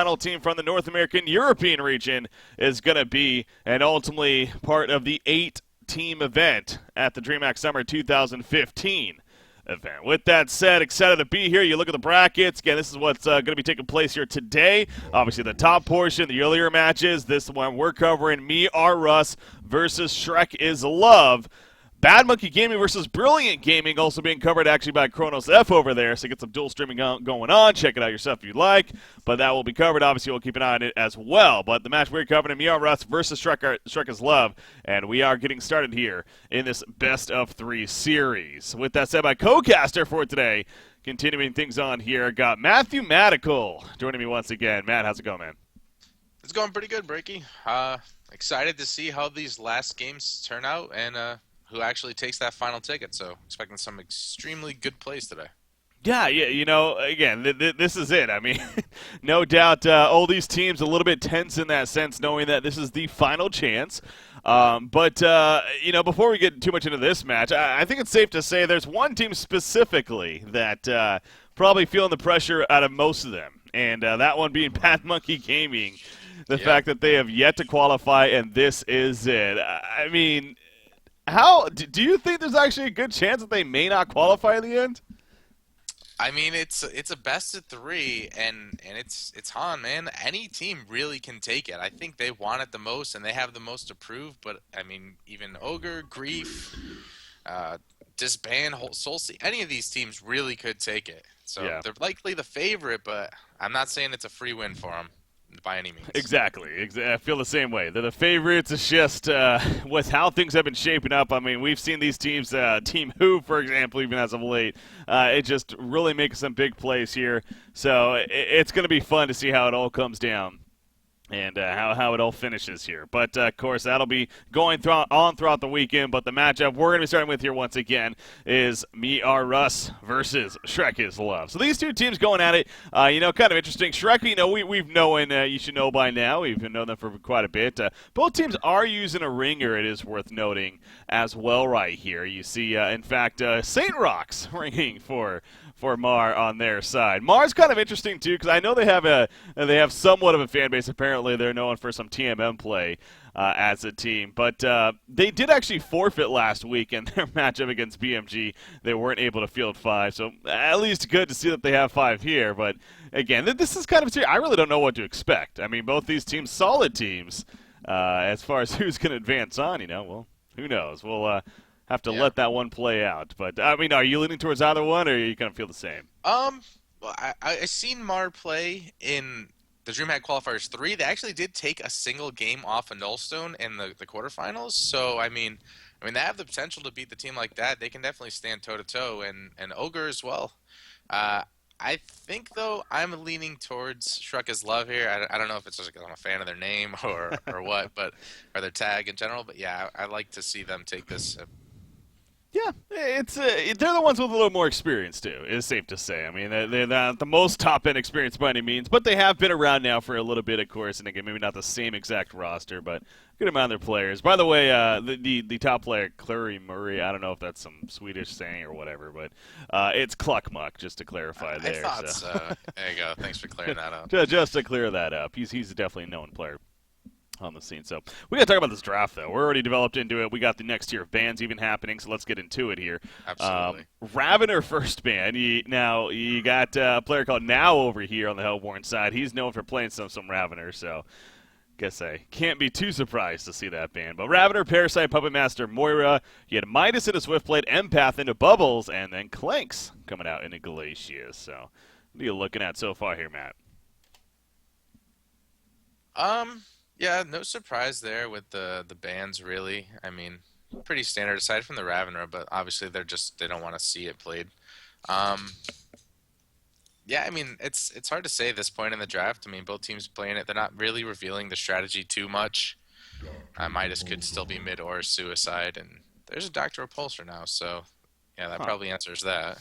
Final team from the North American European region is going to be and ultimately part of the 8-team event at the DreamHack Summer 2015 event. With that said, excited to be here. You look at the brackets. Again, this is what's going to be taking place here today. Obviously, the top portion, the earlier matches. This one we're covering Me Are Russ versus Shrek is Love. Bad Monkey Gaming versus Brilliant Gaming also being covered actually by Kronos F over there, so get some dual streaming going on. Check it out yourself if you'd like, but that will be covered. Obviously, we'll keep an eye on it as well. But the match we're covering, Me Are Russ versus Shrek is Love, and we are getting started here in this best of 3 series. With that said, my co-caster for today, continuing things on here, got Matthew Madical joining me once again. Matt, how's it going, man? It's going pretty good, Breaky. Excited to see how these last games turn out and who actually takes that final ticket. So expecting some extremely good plays today. Yeah, you know, again, this is it. I mean, no doubt all these teams a little bit tense in that sense, knowing that this is the final chance. But you know, before we get too much into this match, I think it's safe to say there's one team specifically that probably feeling the pressure out of most of them, and that one being Bad Monkey Gaming. The fact that they have yet to qualify, and this is it. I mean, how do you think there's actually a good chance that they may not qualify in the end? I mean, it's a best of 3, and it's Han, man. Any team really can take it. I think they want it the most, and they have the most to prove. But I mean, even Ogre, Grief, Disband, Soulsea, any of these teams really could take it. So they're likely the favorite, but I'm not saying it's a free win for them by any means. Exactly. I feel the same way. They're the favorites. It's just with how things have been shaping up. I mean, we've seen these teams, Team Who, for example, even as of late, it just really makes some big plays here. So it's going to be fun to see how it all comes down and how it all finishes here. But, of course, that'll be going throughout the weekend. But the matchup we're going to be starting with here once again is Me Are Russ versus Shrek is Love. So these two teams going at it, you know, kind of interesting. Shrek, you know, we've known, you should know by now. We've known them for quite a bit. Both teams are using a ringer, it is worth noting, as well right here. You see, in fact, St. Rock's ringing for Mar on their side. Mar's kind of interesting too because I know they have somewhat of a fan base. Apparently, they're known for some TMM play as a team, but they did actually forfeit last week in their matchup against BMG. They weren't able to field 5, so at least good to see that they have 5 here. But again, this is kind of I really don't know what to expect. I mean, both these teams, solid teams. As far as who's going to advance on, you know, well, who knows? We'll have to let that one play out. But, I mean, are you leaning towards either one, or are you going to feel the same? Well, I seen Mar play in the DreamHack Qualifiers 3. They actually did take a single game off of Nullstone in the quarterfinals. So, I mean, they have the potential to beat the team like that. They can definitely stand toe-to-toe, and Ogre as well. I think, though, I'm leaning towards Shrek is Love here. I don't know if it's just because I'm a fan of their name or what, or their tag in general. But, yeah, I like to see them take this. Yeah, they're the ones with a little more experience, too, it's safe to say. I mean, they're not the most top-end experience by any means, but they have been around now for a little bit, of course, and again, maybe not the same exact roster, but good amount of their players. By the way, the top player, Clary Murray, I don't know if that's some Swedish saying or whatever, but it's Cluckmuck, just to clarify there. I thought so. There you go. Thanks for clearing that up. Just to clear that up. He's definitely a known player on the scene. So we got to talk about this draft, though. We're already developed into it. We got the next tier of bands even happening, so let's get into it here. Absolutely. Ravener first band. You got a player called Now over here on the Hellborn side. He's known for playing some Ravener, so guess I can't be too surprised to see that band. But Ravener, Parasite, Puppet Master, Moira. You had Midas into Swiftblade, Empath into Bubbles, and then Clanks coming out into Glacius. So what are you looking at so far here, Matt? Yeah, no surprise there with the bands, really. I mean, pretty standard aside from the Ravener, but obviously they don't want to see it played. Yeah, I mean, it's hard to say at this point in the draft. I mean, both teams playing it. They're not really revealing the strategy too much. Midas could still be mid or suicide, and there's a Dr. Repulsor now, so yeah, that probably answers that.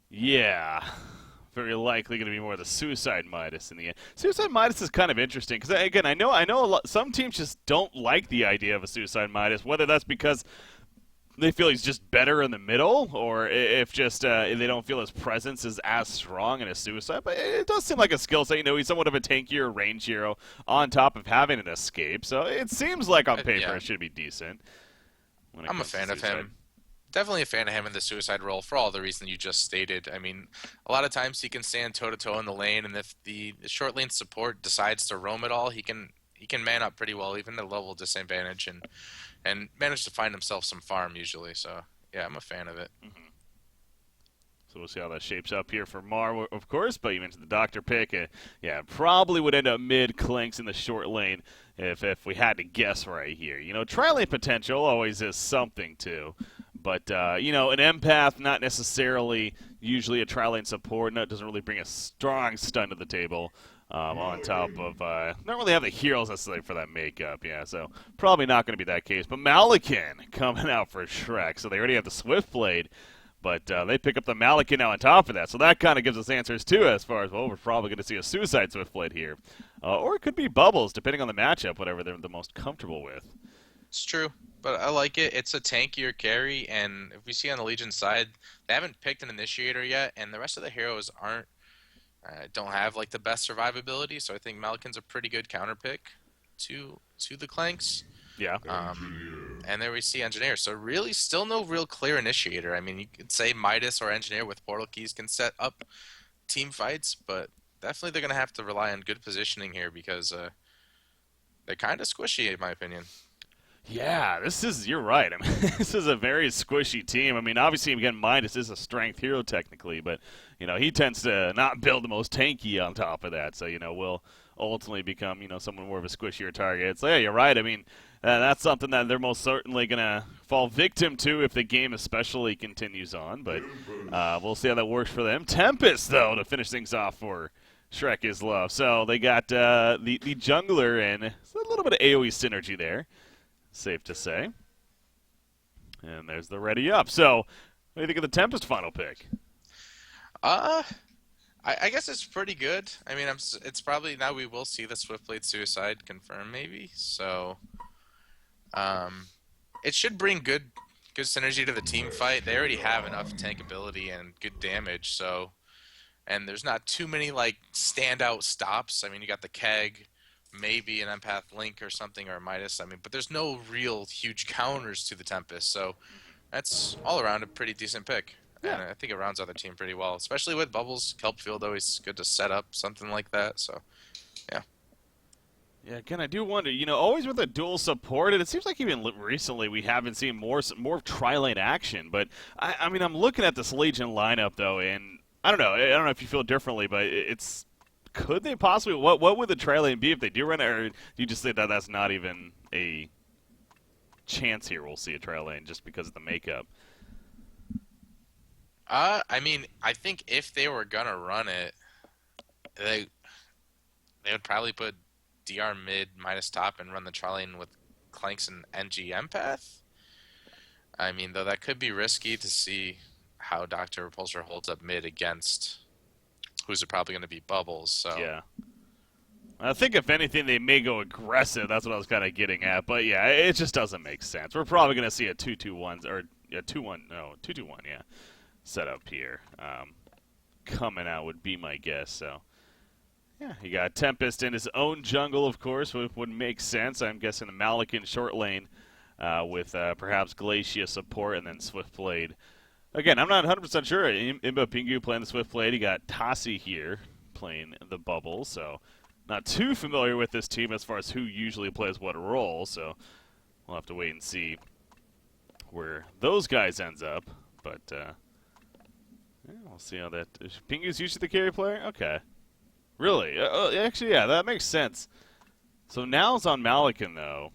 Yeah. Very likely going to be more the Suicide Midas in the end. Suicide Midas is kind of interesting because, again, I know some teams just don't like the idea of a Suicide Midas, whether that's because they feel he's just better in the middle, or if just they don't feel his presence is as strong in a suicide. But it does seem like a skill set. He's somewhat of a tankier range hero on top of having an escape. So it seems like on paper Yeah. it should be decent. I'm a fan of him. Definitely a fan of him in the suicide role for all the reasons you just stated. I mean, a lot of times he can stand toe to toe in the lane, and if the short lane support decides to roam at all, he can man up pretty well, even at a level disadvantage, and manage to find himself some farm usually. So yeah, I'm a fan of it. Mm-hmm. So we'll see how that shapes up here for Mar, of course. But you mentioned the doctor pick. Yeah, probably would end up mid Clinks in the short lane if we had to guess right here. Tri-lane potential always is something too. But, an empath, not necessarily usually a tri-lane support. No, it doesn't really bring a strong stun to the table. On top of not really have the heroes necessarily for that makeup, yeah. So probably not going to be that case. But Malikan coming out for Shrek, so they already have the Swiftblade, but they pick up the Malikan now on top of that. So that kind of gives us answers too, as far as we're probably going to see a Suicide Swiftblade here, or it could be Bubbles, depending on the matchup, whatever they're the most comfortable with. It's true, but I like it. It's a tankier carry, and if we see on the Legion side, they haven't picked an initiator yet, and the rest of the heroes don't have like the best survivability, so I think Malikan's a pretty good counter pick to the Clanks. Yeah. And there we see Engineer. So really, still no real clear initiator. I mean, you could say Midas or Engineer with portal keys can set up team fights, but definitely they're gonna have to rely on good positioning here because they're kind of squishy in my opinion. Yeah, you're right. I mean, this is a very squishy team. I mean, obviously, again, Midas is a strength hero technically, but, he tends to not build the most tanky on top of that. So, will ultimately become, someone more of a squishier target. So, yeah, you're right. I mean, that's something that they're most certainly going to fall victim to if the game especially continues on. But we'll see how that works for them. Tempest, though, to finish things off for Shrek is Love. So they got the jungler in. So a little bit of AoE synergy there. Safe to say. And there's the ready up. So, what do you think of the Tempest final pick? I guess it's pretty good. I mean, it's probably now we will see the Swiftblade Suicide confirmed maybe. So, it should bring good synergy to the team fight. They already have enough tank ability and good damage. So, and there's not too many like standout stops. I mean, you got the Keg. Maybe an Empath Link or something, or a Midas. I mean, but there's no real huge counters to the Tempest, so that's all around a pretty decent pick. Yeah. And I think it rounds out the team pretty well, especially with Bubbles. Kelp Field always good to set up something like that, so yeah. Yeah, again, I do wonder, always with a dual support, and it seems like even recently we haven't seen more tri-lane action, but I mean, I'm looking at this Legion lineup, though, and I don't know if you feel differently, but it's could they possibly? What would the tri-lane be if they do run it, or do you just think that that's not even a chance here? We'll see a tri-lane just because of the makeup. I mean, I think if they were gonna run it, they would probably put DR mid minus top and run the tri-lane with Clanks and NG Empath. I mean, though that could be risky to see how Dr. Repulsor holds up mid against who's probably going to be Bubbles. So yeah, I think if anything they may go aggressive. That's what I was kind of getting at. But yeah, it just doesn't make sense. We're probably going to see a 2-2-1 or a 2-1. No, 2-2-1. Yeah, setup here coming out would be my guess. So yeah, you got Tempest in his own jungle, of course, would make sense. I'm guessing the Malikan short lane with perhaps Glacia support and then Swiftblade. Again, I'm not 100% sure. Imba Pingu playing the Swiftblade. You got Tassi here playing the Bubble, so not too familiar with this team as far as who usually plays what role, so we'll have to wait and see where those guys ends up. But yeah, we'll see how that... Pingu's usually the carry player? Okay. Really? Actually, yeah, that makes sense. So now it's on Malikan, though.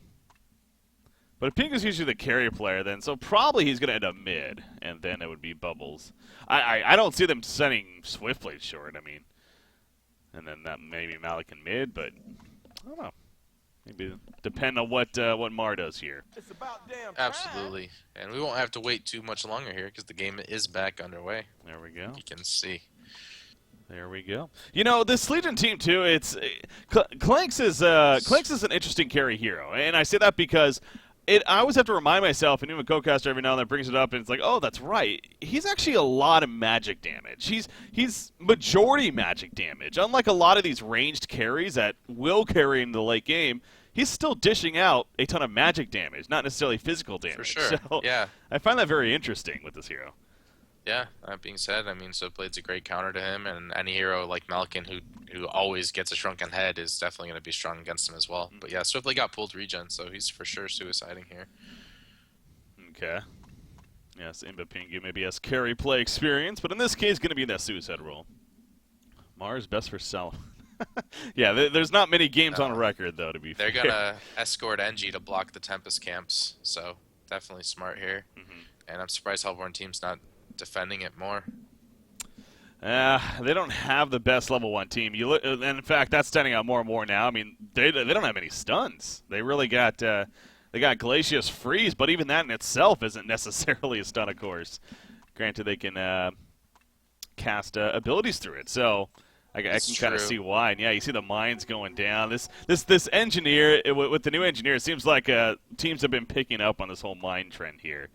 But if Pingu's usually the carry player, then so probably he's going to end up mid, and then it would be Bubbles. I don't see them sending Swiftblade short. I mean, and then that maybe Malikan mid, but I don't know. Maybe depend on what Mar does here. It's about damn time. Absolutely, and we won't have to wait too much longer here because the game is back underway. There we go. You can see. There we go. This Legion team too. It's Clanks is an interesting carry hero, and I say that because I always have to remind myself, and even CoCaster every now and then brings it up, and it's like, oh, that's right. He's actually a lot of magic damage. He's majority magic damage. Unlike a lot of these ranged carries that will carry in the late game, he's still dishing out a ton of magic damage, not necessarily physical damage. For sure. So Yeah. I find that very interesting with this hero. Yeah, that being said, I mean, Switchblade's a great counter to him, and any hero like Malkin who always gets a shrunken head is definitely going to be strong against him as well. But yeah, Switchblade got pulled regen, so he's for sure suiciding here. Okay. Yes, Mbapingu maybe has carry play experience, but in this case, going to be in that suicide role. Mars best for Sal. Yeah, there's not many games on record, though, to be fair. They're going to escort NG to block the Tempest camps, so definitely smart here. And I'm surprised Hellborn team's not defending it more. They don't have the best level 1 team. You look, and in fact, that's standing out more and more now. I mean, they don't have any stuns. They really got they got Glacius Freeze, but even that in itself isn't necessarily a stun, of course. Granted, they can cast abilities through it, so I can kind of see why. And yeah, you see the mines going down. This engineer with the new engineer, it seems like teams have been picking up on this whole mine trend here.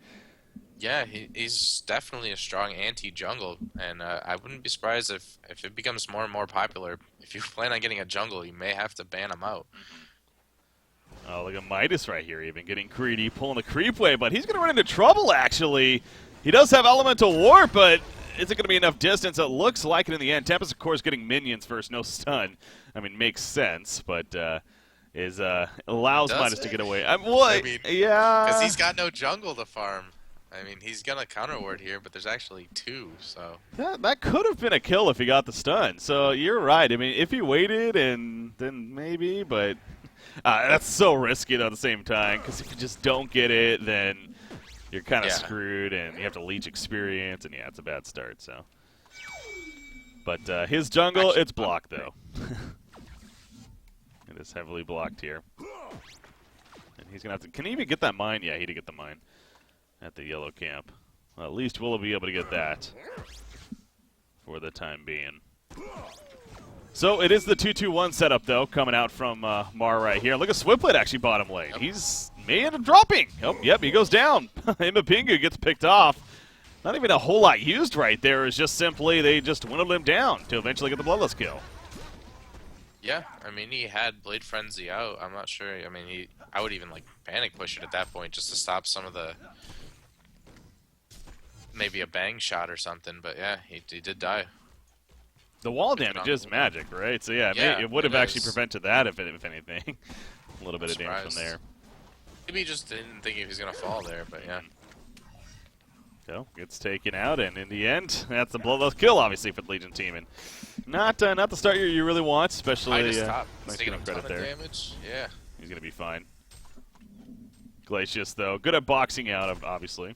Yeah, he's definitely a strong anti-jungle, and I wouldn't be surprised if it becomes more and more popular. If you plan on getting a jungle, you may have to ban him out. Oh, look at Midas right here, even getting greedy, pulling the creep wave, but he's going to run into trouble, actually. He does have Elemental Warp, but is it going to be enough distance? It looks like it in the end. Tempest, of course, getting minions first, no stun. I mean, makes sense, but allows Midas to get away. Yeah. Because he's got no jungle to farm. I mean, he's going to counter ward here, but there's actually 2, so... That could have been a kill if he got the stun. So you're right. I mean, if he waited, and then maybe, but... that's so risky, though, at the same time, because if you just don't get it, then you're kind of screwed, and you have to leech experience, and yeah, it's a bad start, so... But his jungle, it's blocked, though. It is heavily blocked here. And he's going to have to... Can he even get that mine? Yeah, he did get the mine. At the yellow camp. Well, at least we'll be able to get that for the time being. So it is the 2-2-1 setup, though, coming out from Mar right here. Look at Switchblade actually bottom lane. He's may end up dropping. Oh, yep, he goes down. Mbapingu gets picked off. Not even a whole lot used right there. It's just simply they just whittled him down to eventually get the Bloodless kill. Yeah, I mean, he had Blade Frenzy out. I'm not sure. I mean, I would even, like, panic push it at that point just to stop some of the... Maybe a bang shot or something, but yeah, he did die. The wall damage is magic, right? So yeah, it would have actually prevented that if anything. A little bit of damage from there. Maybe he just didn't think he was going to fall there, but yeah. So, gets taken out, and in the end, that's the bloodless kill, obviously, for the Legion team. And not the start you really want, especially... He's taking a ton of damage. Yeah. He's going to be fine. Glacius, though, good at boxing out, obviously.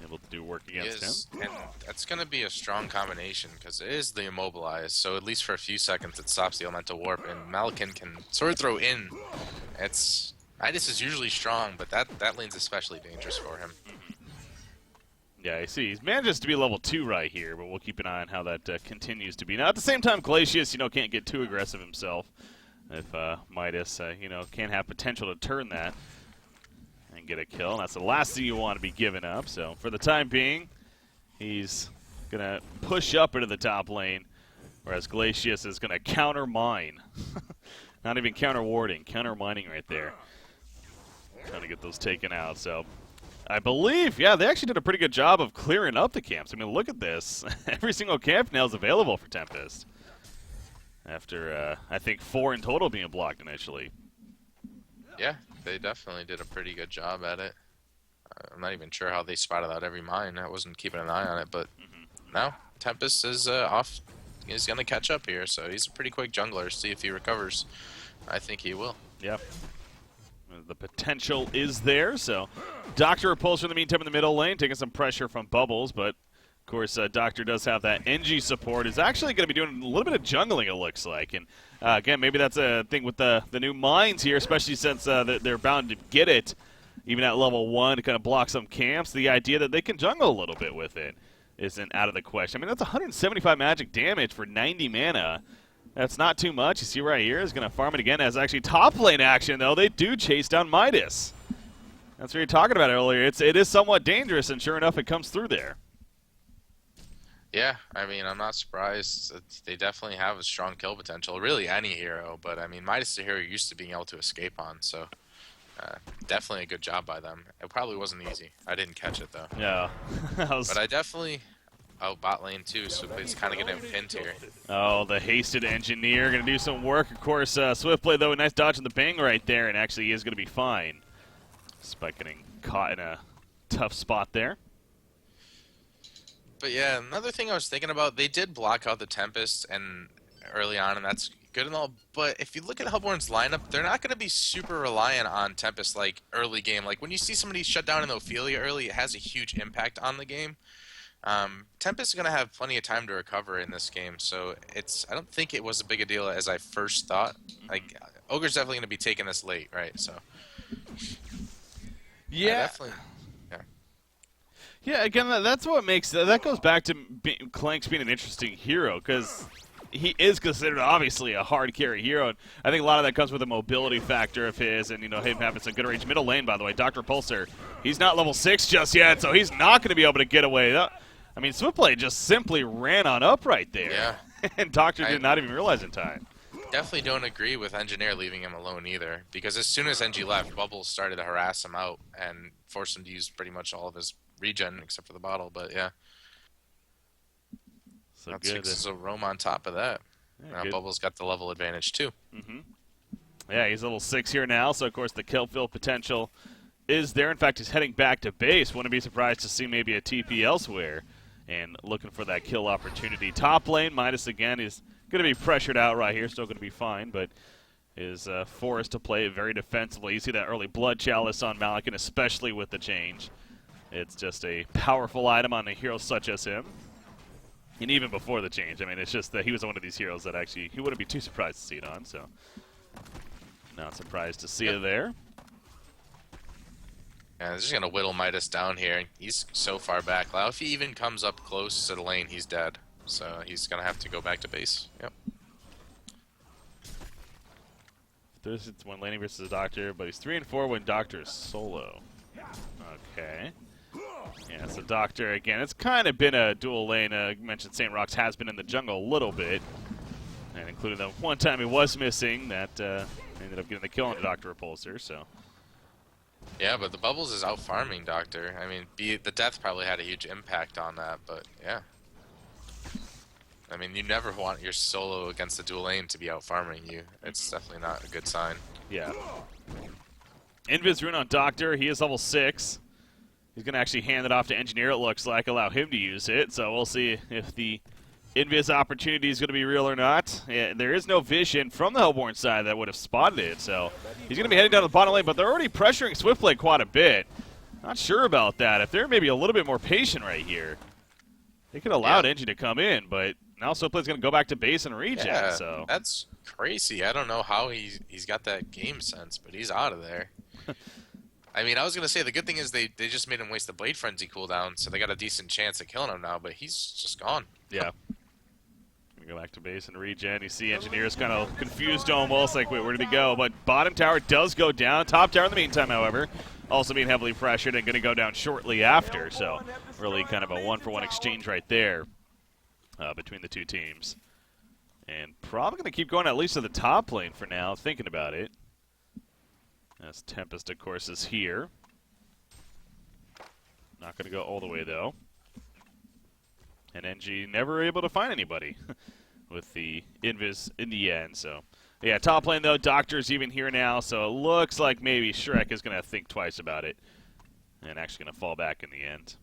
Able to do work against him. And that's going to be a strong combination because it is the immobilize, so at least for a few seconds it stops the elemental warp, and Malkin can sword throw in. Midas is usually strong, but that lane's especially dangerous for him. Yeah, I see. He manages to be level 2 right here, but we'll keep an eye on how that continues to be. Now, at the same time, Glacius, can't get too aggressive himself. If Midas, can't have potential to turn that and get a kill. And that's the last thing you want to be giving up. So for the time being, he's going to push up into the top lane, whereas Glacius is going to counter mine. Not even counter warding, counter mining right there. Trying to get those taken out. So I believe, yeah, they actually did a pretty good job of clearing up the camps. I mean, look at this. Every single camp now is available for Tempest. After, I think, 4 in total being blocked initially. Yeah, they definitely did a pretty good job at it. I'm not even sure how they spotted out every mine. I wasn't keeping an eye on it, but now Tempest is off. He's going to catch up here, so he's a pretty quick jungler. See if he recovers. I think he will. Yep. The potential is there, so Doctor Repulsor in the meantime in the middle lane, taking some pressure from Bubbles, but of course Doctor does have that NG support. Is actually going to be doing a little bit of jungling, it looks like. And again, maybe that's a thing with the new mines here, especially since they're bound to get it, even at level 1, to kind of block some camps. The idea that they can jungle a little bit with it isn't out of the question. I mean, that's 175 magic damage for 90 mana. That's not too much. You see right here is going to farm it again as actually top lane action, though. They do chase down Midas. That's what you were talking about earlier. It is somewhat dangerous, and sure enough, it comes through there. Yeah, I mean, I'm not surprised. They definitely have a strong kill potential. Really, any hero, but I mean, Midas is a hero you're used to being able to escape on, so definitely a good job by them. It probably wasn't easy. I didn't catch it though. Yeah, but I definitely. Oh, bot lane too, so it's kind of getting pinned here. Oh, the hasted engineer going to do some work. Of course, Swiftblade, though, a nice dodge on the bang right there, and actually he is going to be fine. Despite getting caught in a tough spot there. But yeah, another thing I was thinking about, they did block out the Tempest and early on, and that's good and all, but if you look at Hellborn's lineup, they're not going to be super reliant on Tempest like early game. Like when you see somebody shut down in the Ophelia early, it has a huge impact on the game. Tempest is going to have plenty of time to recover in this game, so I don't think it was as big a deal as I first thought. Like, Ogre's definitely going to be taking this late, right? So, yeah, definitely. Yeah, again, that's what makes that goes back to Clanks being an interesting hero, because he is considered obviously a hard carry hero. And I think a lot of that comes with the mobility factor of his, and him having some good range. Middle lane, by the way, Dr. Pulsar, he's not level 6 just yet, so he's not going to be able to get away. I mean, Swiftblade just simply ran on up right there. Yeah. And Doctor did not even realize in time. Definitely don't agree with Engineer leaving him alone either, because as soon as NG left, Bubbles started to harass him out and forced him to use pretty much all of his regen except for the bottle, but yeah. So Got good. 6 of Rome on top of that. Yeah, now Bubbles got the level advantage too. Yeah, he's level 6 here now, so of course the kill fill potential is there. In fact, he's heading back to base. Wouldn't be surprised to see maybe a TP elsewhere and looking for that kill opportunity. Top lane, Midas again is going to be pressured out right here, still going to be fine, but is forced to play very defensively. You see that early Blood Chalice on Malikan, especially with the change. It's just a powerful item on a hero such as him. And even before the change, I mean, it's just that he was one of these heroes that actually, he wouldn't be too surprised to see it on, so not surprised to see it there. Yeah, they're just going to whittle Midas down here. He's so far back. Now, if he even comes up close to the lane, he's dead. So he's going to have to go back to base. Yep. It's one laning versus a Doctor, but he's 3 and 4 when Doctor is solo. Okay. Yeah, so Doctor, again, it's kind of been a dual lane. I mentioned St. Rox has been in the jungle a little bit, and including the one time he was missing, that ended up getting the kill on the Doctor Repulsor, so. Yeah, but the Bubbles is out farming Doctor. I mean, the death probably had a huge impact on that, but yeah. I mean, you never want your solo against the dual lane to be out farming you. It's definitely not a good sign. Yeah. Invis rune on Doctor. He is level 6. He's going to actually hand it off to Engineer, it looks like, allow him to use it. So we'll see if the Invis opportunity is going to be real or not. Yeah, there is no vision from the Hellborn side that would have spotted it. So he's going to be heading down the bottom lane, but they're already pressuring Swiftblade quite a bit. Not sure about that. If they're maybe a little bit more patient right here, they could have allowed Engie to come in, but now Swiftblade's going to go back to base and regen. Yeah, so that's crazy. I don't know how he's got that game sense, but he's out of there. I mean, I was going to say the good thing is they just made him waste the Blade Frenzy cooldown, so they got a decent chance at killing him now, but he's just gone. Yeah. Gonna go back to base and regen. You see Engineer's kind of confused almost, like, wait, where did he go? But bottom tower does go down. Top tower in the meantime, however, also being heavily pressured and going to go down shortly after. So really kind of a one-for-one exchange right there between the two teams. And probably going to keep going at least to the top lane for now, thinking about it. As Tempest, of course, is here. Not going to go all the way, though. And NG never able to find anybody with the Invis in the end. So, yeah, top lane, though. Doctor's even here now, so it looks like maybe Shrek is going to think twice about it and actually going to fall back in the end.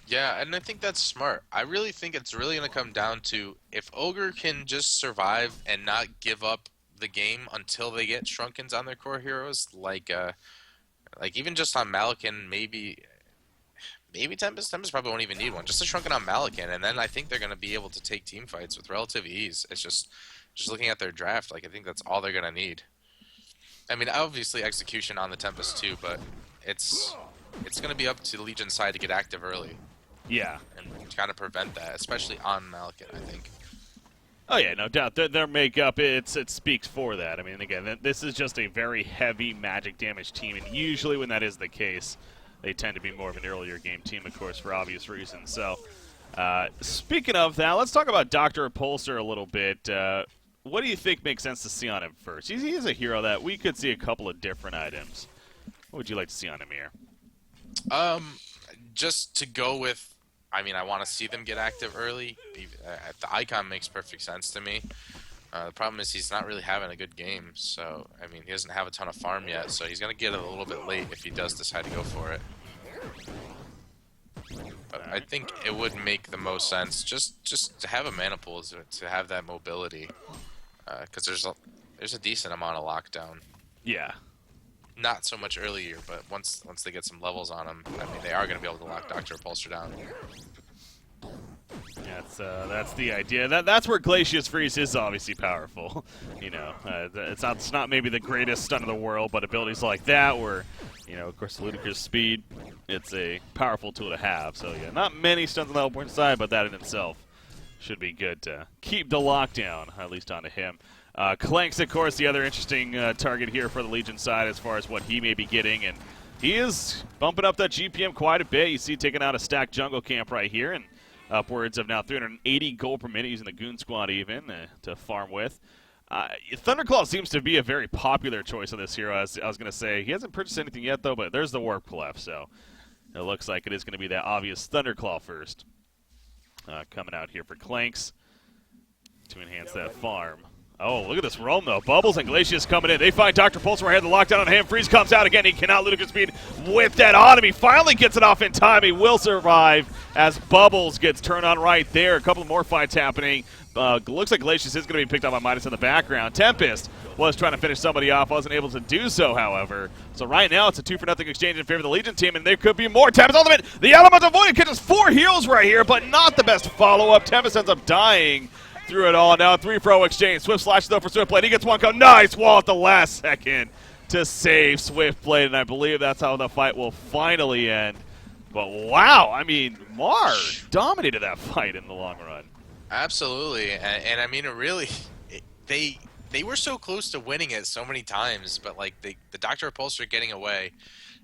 Yeah, and I think that's smart. I really think it's really going to come down to if Ogre can just survive and not give up the game until they get Shrunkens on their core heroes, like even just on Malikan, maybe Tempest probably won't even need one. Just a Shrunken on Malikan, and then I think they're going to be able to take team fights with relative ease. It's just looking at their draft, like I think that's all they're going to need. I mean, obviously execution on the Tempest too, but it's going to be up to the Legion side to get active early. Yeah. And kind of prevent that, especially on Malikan, I think. Oh yeah, no doubt. Their makeup, it speaks for that. I mean, again, this is just a very heavy magic damage team, and usually when that is the case, they tend to be more of an earlier game team, of course, for obvious reasons. So, speaking of that, let's talk about Dr. Upholster a little bit. What do you think makes sense to see on him first? He is a hero that we could see a couple of different items. What would you like to see on him here? Just to go with, I mean, I want to see them get active early. The icon makes perfect sense to me. The problem is he's not really having a good game, so, I mean, he doesn't have a ton of farm yet, so he's going to get it a little bit late if he does decide to go for it. But I think it would make the most sense just to have a mana pool, to have that mobility, because there's a decent amount of lockdown. Yeah. Not so much earlier, but once they get some levels on him, I mean, they are going to be able to lock Dr. Upholster down. That's the idea. That's where Glacius Freeze is obviously powerful. You know, it's not maybe the greatest stun in the world, but abilities like that, where, you know, of course, Ludicrous Speed, it's a powerful tool to have. So yeah, not many stuns on the Hellborn side, but that in itself should be good to keep the lockdown, at least onto him. Clank's, of course, the other interesting target here for the Legion side as far as what he may be getting, and he is bumping up that GPM quite a bit. You see taking out a stacked jungle camp right here, and upwards of now 380 gold per minute using the Goon Squad even to farm with. Thunderclaw seems to be a very popular choice on this hero, as I was going to say. He hasn't purchased anything yet, though, but there's the Warp Clef, so it looks like it is going to be that obvious Thunderclaw first. Coming out here for Clanks to enhance that farm. Oh, look at this roam, though. Bubbles and Glacius coming in. They find Dr. Pulsar right here. The lockdown on him. Freeze comes out again. He cannot Ludicrous Speed with that on him. He finally gets it off in time. He will survive as Bubbles gets turned on right there. A couple more fights happening. Looks like Glacius is going to be picked up by Midas in the background. Tempest was trying to finish somebody off. Wasn't able to do so, however. So right now it's a 2-for-0 exchange in favor of the Legion team, and there could be more. Tempest ultimate. The Elemental Void catches 4 heals right here, but not the best follow-up. Tempest ends up dying through it all. Now a 3-for-0 exchange. Swift slash though for Swiftblade. He gets one go. Nice wall at the last second to save Swiftblade, and I believe that's how the fight will finally end. But wow, I mean, Mar dominated that fight in the long run. Absolutely, and I mean, it really, they were so close to winning it so many times, but like the Dr. Repulsor getting away,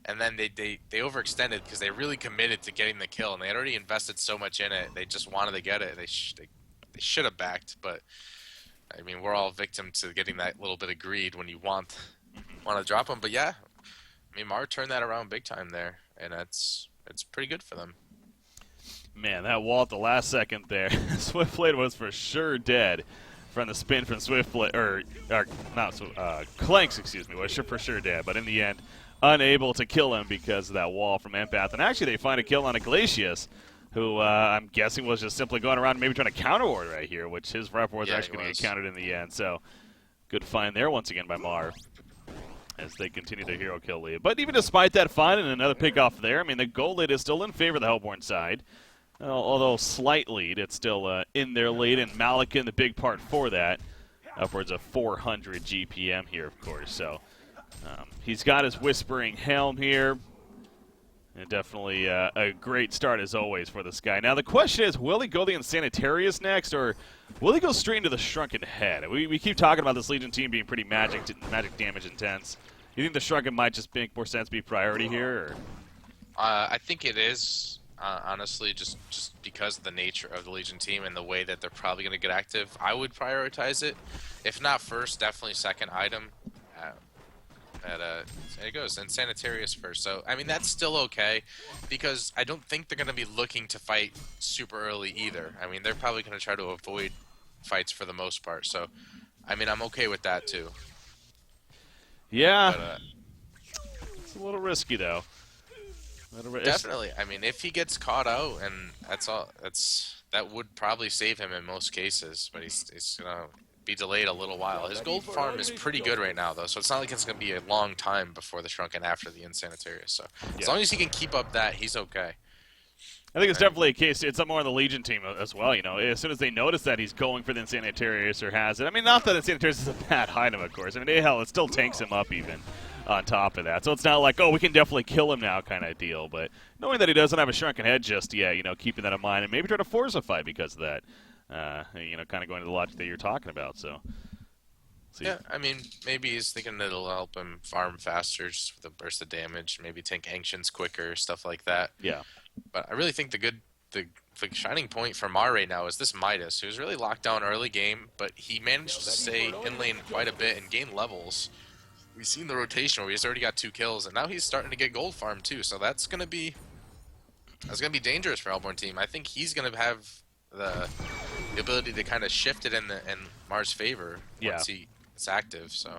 and then they overextended because they really committed to getting the kill, and they had already invested so much in it. They just wanted to get it. They should have backed, but I mean, we're all victim to getting that little bit of greed when you want to drop them. But yeah, I mean, Mar turned that around big time there, and it's pretty good for them. Man, that wall at the last second there. Swiftblade was for sure dead from the spin from Swiftblade, or not Clanks, excuse me, was for sure dead, but in the end, unable to kill him because of that wall from Empath. And actually, they find a kill on a Glacius, who I'm guessing was just simply going around maybe trying to counter ward right here, which his rep was actually going to get countered in the end. So, good find there once again by Mar as they continue their hero kill lead. But even despite that find and another pick off there, I mean, the goal lead is still in favor of the Hellborn side. Although slight lead, it's still in their lead, and Malikan, the big part for that, upwards of 400 GPM here, of course. So he's got his Whispering Helm here, and definitely a great start as always for this guy. Now the question is, will he go the Insanitarius next, or will he go straight into the Shrunken Head? We keep talking about this Legion team being pretty magic damage intense. You think the Shrunken might just make more sense to be priority here? Or? I think it is. Honestly, just because of the nature of the Legion team and the way that they're probably going to get active, I would prioritize it. If not first, definitely second item. There it goes, and Sanitarius first. So, I mean, that's still okay, because I don't think they're going to be looking to fight super early either. I mean, they're probably going to try to avoid fights for the most part. So, I mean, I'm okay with that too. Yeah. But, it's a little risky, though. Definitely. I mean, if he gets caught out, and that would probably save him in most cases. But he's gonna be delayed a little while. His gold farm is pretty good right now, though, so it's not like it's gonna be a long time before the Shrunken after the Insanitarius. So as long as he can keep up that, he's okay. I think it's definitely a case. It's more on the Legion team as well. You know, as soon as they notice that he's going for the Insanitarius or has it. I mean, not that Insanitarius is a bad item, of course. I mean, hell, it still tanks him up even. On top of that. So it's not like, oh, we can definitely kill him now kind of deal. But knowing that he doesn't have a Shrunken Head just yet, you know, keeping that in mind and maybe try to force a fight because of that. Kind of going to the logic that you're talking about. So, see. Yeah, I mean, maybe he's thinking it'll help him farm faster just with a burst of damage, maybe tank ancients quicker, stuff like that. Yeah. But I really think the shining point for Mar right now is this Midas, who's really locked down early game, but he managed to stay in lane quite a bit and gain levels. We've seen the rotation where he's already got 2 kills, and now he's starting to get gold farm too. So that's gonna be dangerous for Hellborn team. I think he's gonna have the ability to kind of shift it in Mars' favor once it's active. So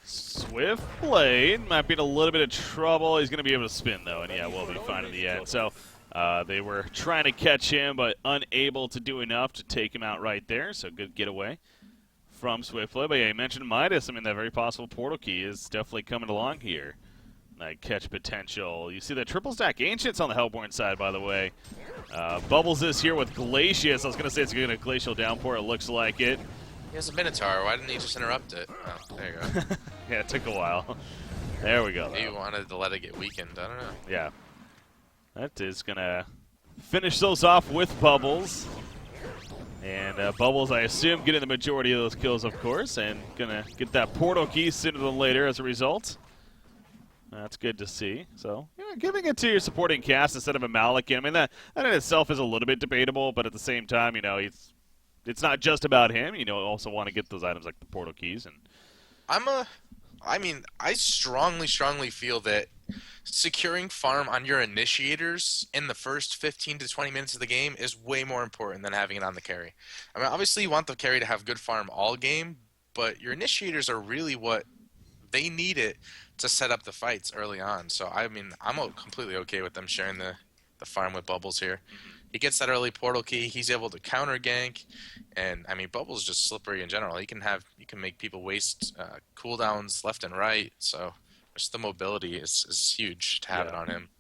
Swift Blade might be in a little bit of trouble. He's going to be able to spin, though, and yeah, we'll be fine in the end. So they were trying to catch him, but unable to do enough to take him out right there. So good getaway from Swift Blade. But yeah, you mentioned Midas. I mean, that very possible portal key is definitely coming along here. That catch potential. You see the triple stack Ancients on the Hellborn side, by the way. Bubbles is here with Glacius. I was going to say it's going to glacial downpour. It looks like it. He has a Minotaur. Why didn't he just interrupt it? Oh, there you go. Yeah, it took a while. There we go. He wanted to let it get weakened. I don't know. Yeah. That is going to finish those off with Bubbles. And Bubbles, I assume, getting the majority of those kills, of course, and going to get that portal key sooner than later as a result. That's good to see. So, giving it to your supporting cast instead of a Malikan. I mean, that in itself is a little bit debatable, but at the same time, it's not just about him. Also want to get those items like the portal keys. And I strongly feel that securing farm on your initiators in the first 15 to 20 minutes of the game is way more important than having it on the carry. I mean, obviously you want the carry to have good farm all game, but your initiators are really what they need it to set up the fights early on. So, I mean, I'm completely okay with them sharing the farm with Bubbles here. He gets that early portal key. He's able to counter gank, and I mean, Bubbles is just slippery in general. He can make people waste cooldowns left and right. So, just the mobility is huge to have it on him.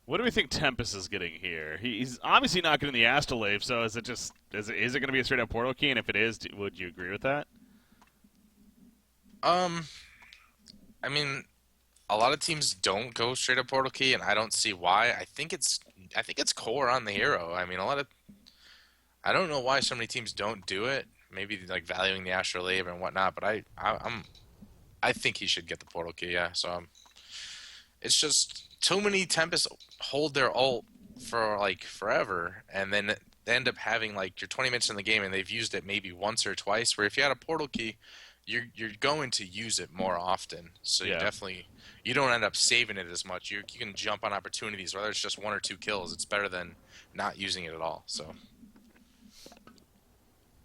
What do we think Tempest is getting here? He's obviously not getting the Astrolabe. So, is it going to be a straight up portal key? And if it is, would you agree with that? I mean, a lot of teams don't go straight up portal key, and I don't see why. I think it's core on the hero. I mean, I don't know why so many teams don't do it. Maybe like valuing the Astrolabe and whatnot, but I think he should get the portal key. Yeah, so it's just too many Tempests hold their ult for like forever, and then they end up having like you're 20 minutes in the game and they've used it maybe once or twice. Where if you had a portal key, you're going to use it more often. So you don't end up saving it as much. You can jump on opportunities, whether it's just 1 or 2 kills. It's better than not using it at all. So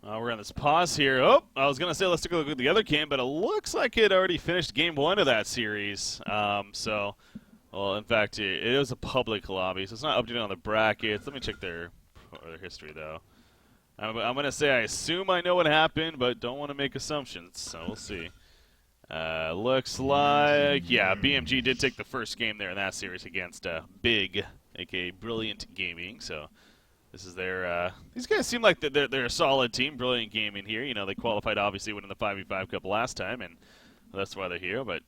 we're on this pause here. Oh, I was gonna say let's take a look at the other game, but it looks like it already finished game 1 of that series. Well, in fact, it was a public lobby, so it's not updated on the brackets. Let me check their history though. I'm going to say I assume I know what happened, but don't want to make assumptions, so we'll see. Looks like, BMG did take the first game there in that series against Big, a.k.a. Brilliant Gaming. So this is their these guys seem like they're a solid team. Brilliant Gaming here. They qualified, obviously, winning the 5v5 Cup last time, and that's why they're here. But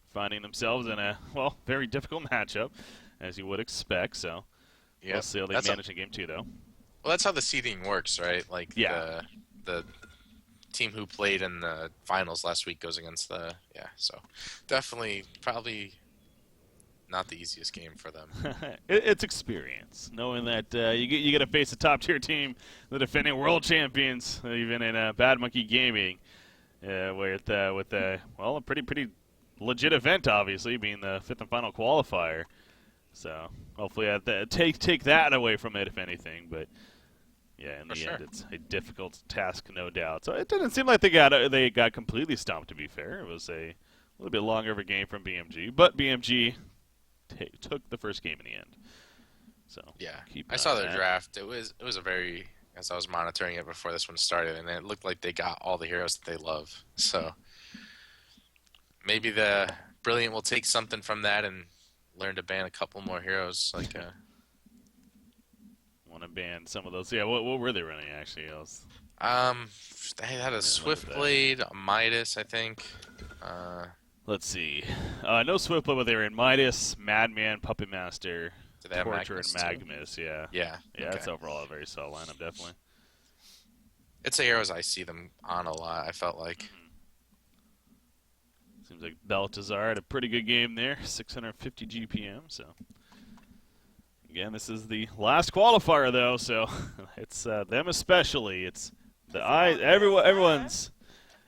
finding themselves in a, very difficult matchup, as you would expect. So we'll see how they manage in game 2, though. Well, that's how the seeding works, right? Like the team who played in the finals last week goes against the So definitely, probably not the easiest game for them. It's experience, knowing that you get to face a top tier team, the defending world champions, even in Bad Monkey Gaming, with a pretty legit event, obviously being the 5th and final qualifier. So hopefully take that away from it, if anything, but. Yeah, in the end, it's a difficult task, no doubt. So it didn't seem like they got completely stomped. To be fair, it was a little bit longer of a game from BMG, but BMG took the first game in the end. So I saw their draft. It was a very, as I was monitoring it before this one started, and it looked like they got all the heroes that they love. So maybe the Brilliant will take something from that and learn to ban a couple more heroes, like. Want to ban some of those? Yeah, what were they running actually? They had a Swift Blade, a Midas, I think. Let's see. No Swift Blade, but they were in Midas, Madman, Puppet Master, Do they have Torture and Magnus too? Magnus, yeah. Yeah. Yeah, okay. that's overall a very solid lineup, definitely. It's the heroes I see them on a lot, I felt like. Seems like Baltazar had a pretty good game there, 650 GPM, so. Again, this is the last qualifier, though, so it's them especially. It's the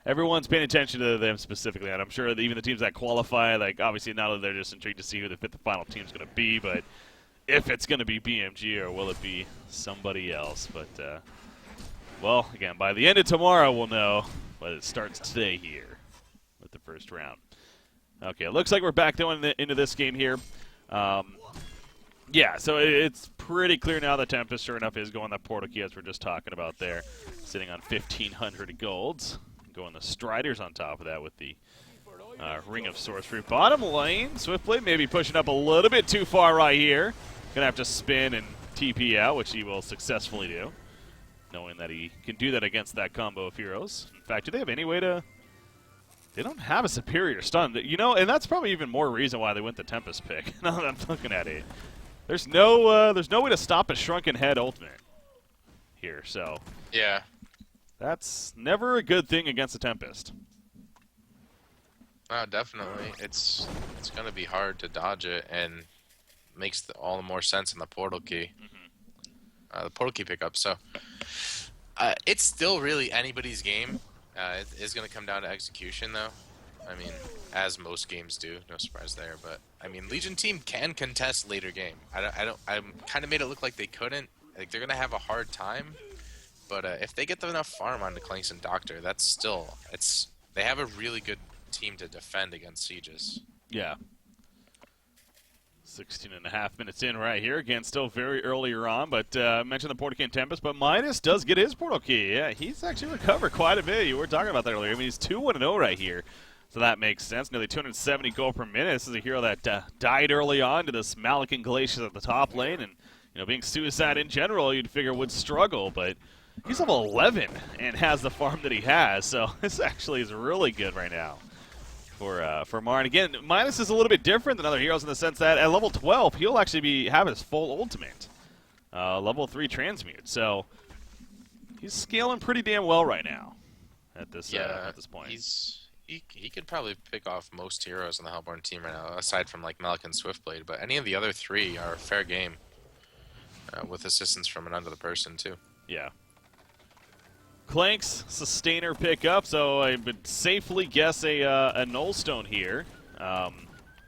everyone's paying attention to them specifically, and I'm sure that even the teams that qualify, like obviously now that they're just intrigued to see who the final team's going to be, but if it's going to be BMG or will it be somebody else? But well, again, by the end of tomorrow we'll know, but it starts today here with the first round. Okay, it looks like we're back into this game here. Yeah, so it's pretty clear now that Tempest, sure enough, is going that portal key as we're just talking about there, sitting on 1,500 golds. Going the Striders on top of that with the Ring of Sorcery. Bottom lane, Swiftblade maybe pushing up a little bit too far right here. Gonna have to spin and TP out, which he will successfully do, knowing that he can do that against that combo of heroes. In fact, do they have any way to... They don't have a superior stun, you know, and that's probably even more reason why they went the Tempest pick. Now that I'm looking at it. There's no way to stop a Shrunken Head ultimate here, so... Yeah. That's never a good thing against a Tempest. Oh, definitely. It's going to be hard to dodge it, and makes all the more sense in the portal key. The portal key pickup. So it's still really anybody's game. It is going to come down to execution, though. I mean, as most games do. No surprise there. But I mean, Legion team can contest later game. I kind of made it look like they couldn't. Like they're going to have a hard time. But if they get enough farm onto Clinks and Doctor, that's still they have a really good team to defend against sieges. Yeah. 16.5 minutes in right here. Again, still very earlier on, but I mentioned the Portal Key and Tempest, but Midas does get his Portal Key. Yeah, he's actually recovered quite a bit. You were talking about that earlier. I mean, he's 2-1-0 right here, so that makes sense. Nearly 270 gold per minute. This is a hero that died early on to this Malakan Glaciers at the top lane, and you know, being Suicide in general, you'd figure would struggle, but he's level 11 and has the farm that he has, so this actually is really good right now for Mar. And again, Midas is a little bit different than other heroes in the sense that at level 12, he'll actually have his full ultimate, level 3 transmute. So he's scaling pretty damn well right now at this point. He could probably pick off most heroes on the Hellborn team right now, aside from like Malak and Swiftblade. But any of the other three are fair game, with assistance from another person too. Yeah. Clanks sustainer pickup, so I would safely guess a Nullstone here.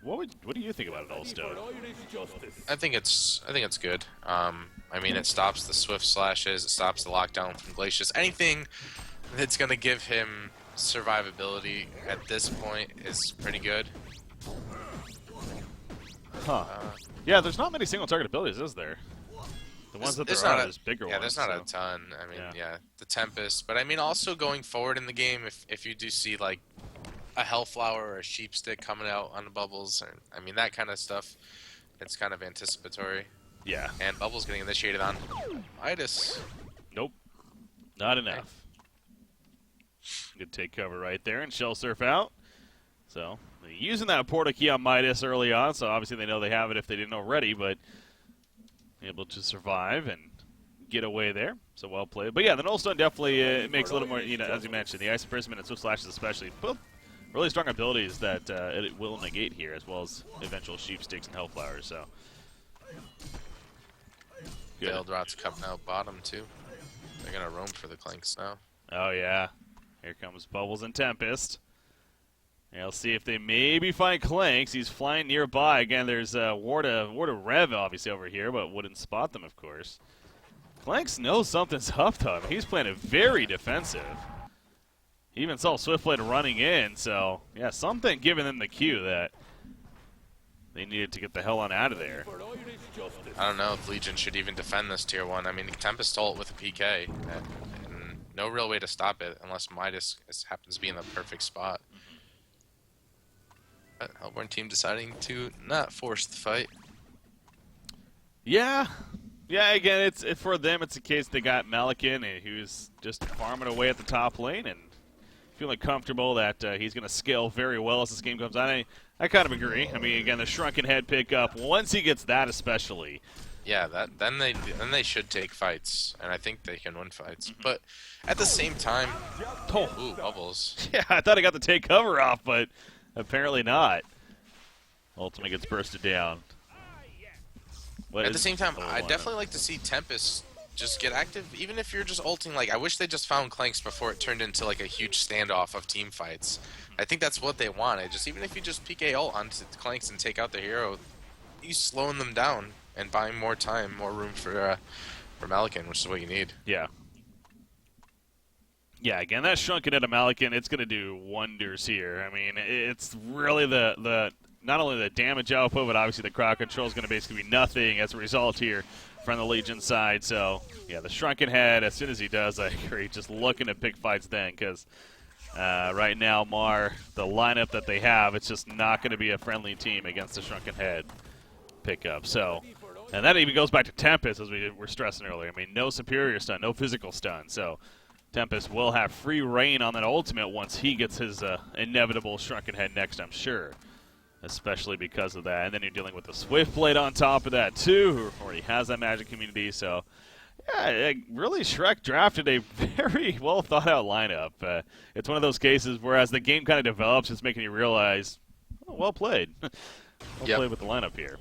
What do you think about a Nullstone? I think it's good. I mean, it stops the swift slashes, it stops the lockdown from glaciers. Anything that's gonna give him survivability at this point is pretty good. Huh. Yeah, there's not many single target abilities, is there? The ones that there are, there's bigger ones. Yeah, there's not a ton. I mean, yeah, the Tempest. But I mean, also going forward in the game, if you do see like a Hellflower or a Sheepstick coming out on the bubbles, or, I mean, that kind of stuff, it's kind of anticipatory. Yeah. And bubbles getting initiated on Midas. Nope. Not enough. Good take cover right there and Shell Surf out. So, using that Portal Key on Midas early on, so obviously they know they have it if they didn't already, but able to survive and get away there. So well played. But yeah, the Nullstone definitely makes a little more, you know, as you mentioned, the Ice Imprisonment and Swift Slashes especially, both really strong abilities that it will negate here, as well as eventual Sheepsticks and Hellflowers. So good. Veiled Rot's coming out bottom too. They're gonna roam for the Clinks now. Oh yeah. Here comes Bubbles and Tempest. And I'll see if they maybe find Clanks. He's flying nearby. Again, there's Ward of Rev obviously over here, but wouldn't spot them, of course. Clanks knows something's up, though. I mean, he's playing it very defensive. He even saw Swiftblade running in, so yeah, something giving them the cue that they needed to get the hell on out of there. I don't know if Legion should even defend this tier 1. I mean, Tempest stole it with a PK, and no real way to stop it unless Midas happens to be in the perfect spot. But Hellborn team deciding to not force the fight. Yeah. Yeah, again, it's for them, it's a case they got Malakin, who's just farming away at the top lane, and feeling comfortable that he's going to scale very well as this game comes on. I kind of agree. I mean, again, the shrunken head pickup, once he gets that especially. Yeah, then they should take fights, and I think they can win fights. But at the same time, ooh, bubbles. Yeah, I thought I got the take cover off, but apparently not. Ultimate gets bursted down. At the same time, I'd definitely like to see Tempest just get active, even if you're just ulting. Like, I wish they just found Clanks before it turned into like a huge standoff of team fights. I think that's what they wanted. Just even if you just PK ult onto Clanks and take out the hero, you slowing them down and buying more time, more room for Malikan, which is what you need. Yeah. Yeah, again, that shrunken head of Malikan, it's going to do wonders here. I mean, it's really the not only the damage output, but obviously the crowd control is going to basically be nothing as a result here from the Legion side. So, yeah, the shrunken head, as soon as he does, I agree, just looking to pick fights then, because right now, Mar, the lineup that they have, it's just not going to be a friendly team against the shrunken head pickup. So, and that even goes back to Tempest, as we were stressing earlier. I mean, no superior stun, no physical stun. So, Tempest will have free reign on that ultimate once he gets his inevitable shrunken head next, I'm sure. Especially because of that. And then you're dealing with the Swift Blade on top of that, too, who already has that magic community. So, yeah, really, Shrek drafted a very well-thought-out lineup. It's one of those cases where as the game kind of develops, it's making you realize, oh, well played. Played with the lineup here.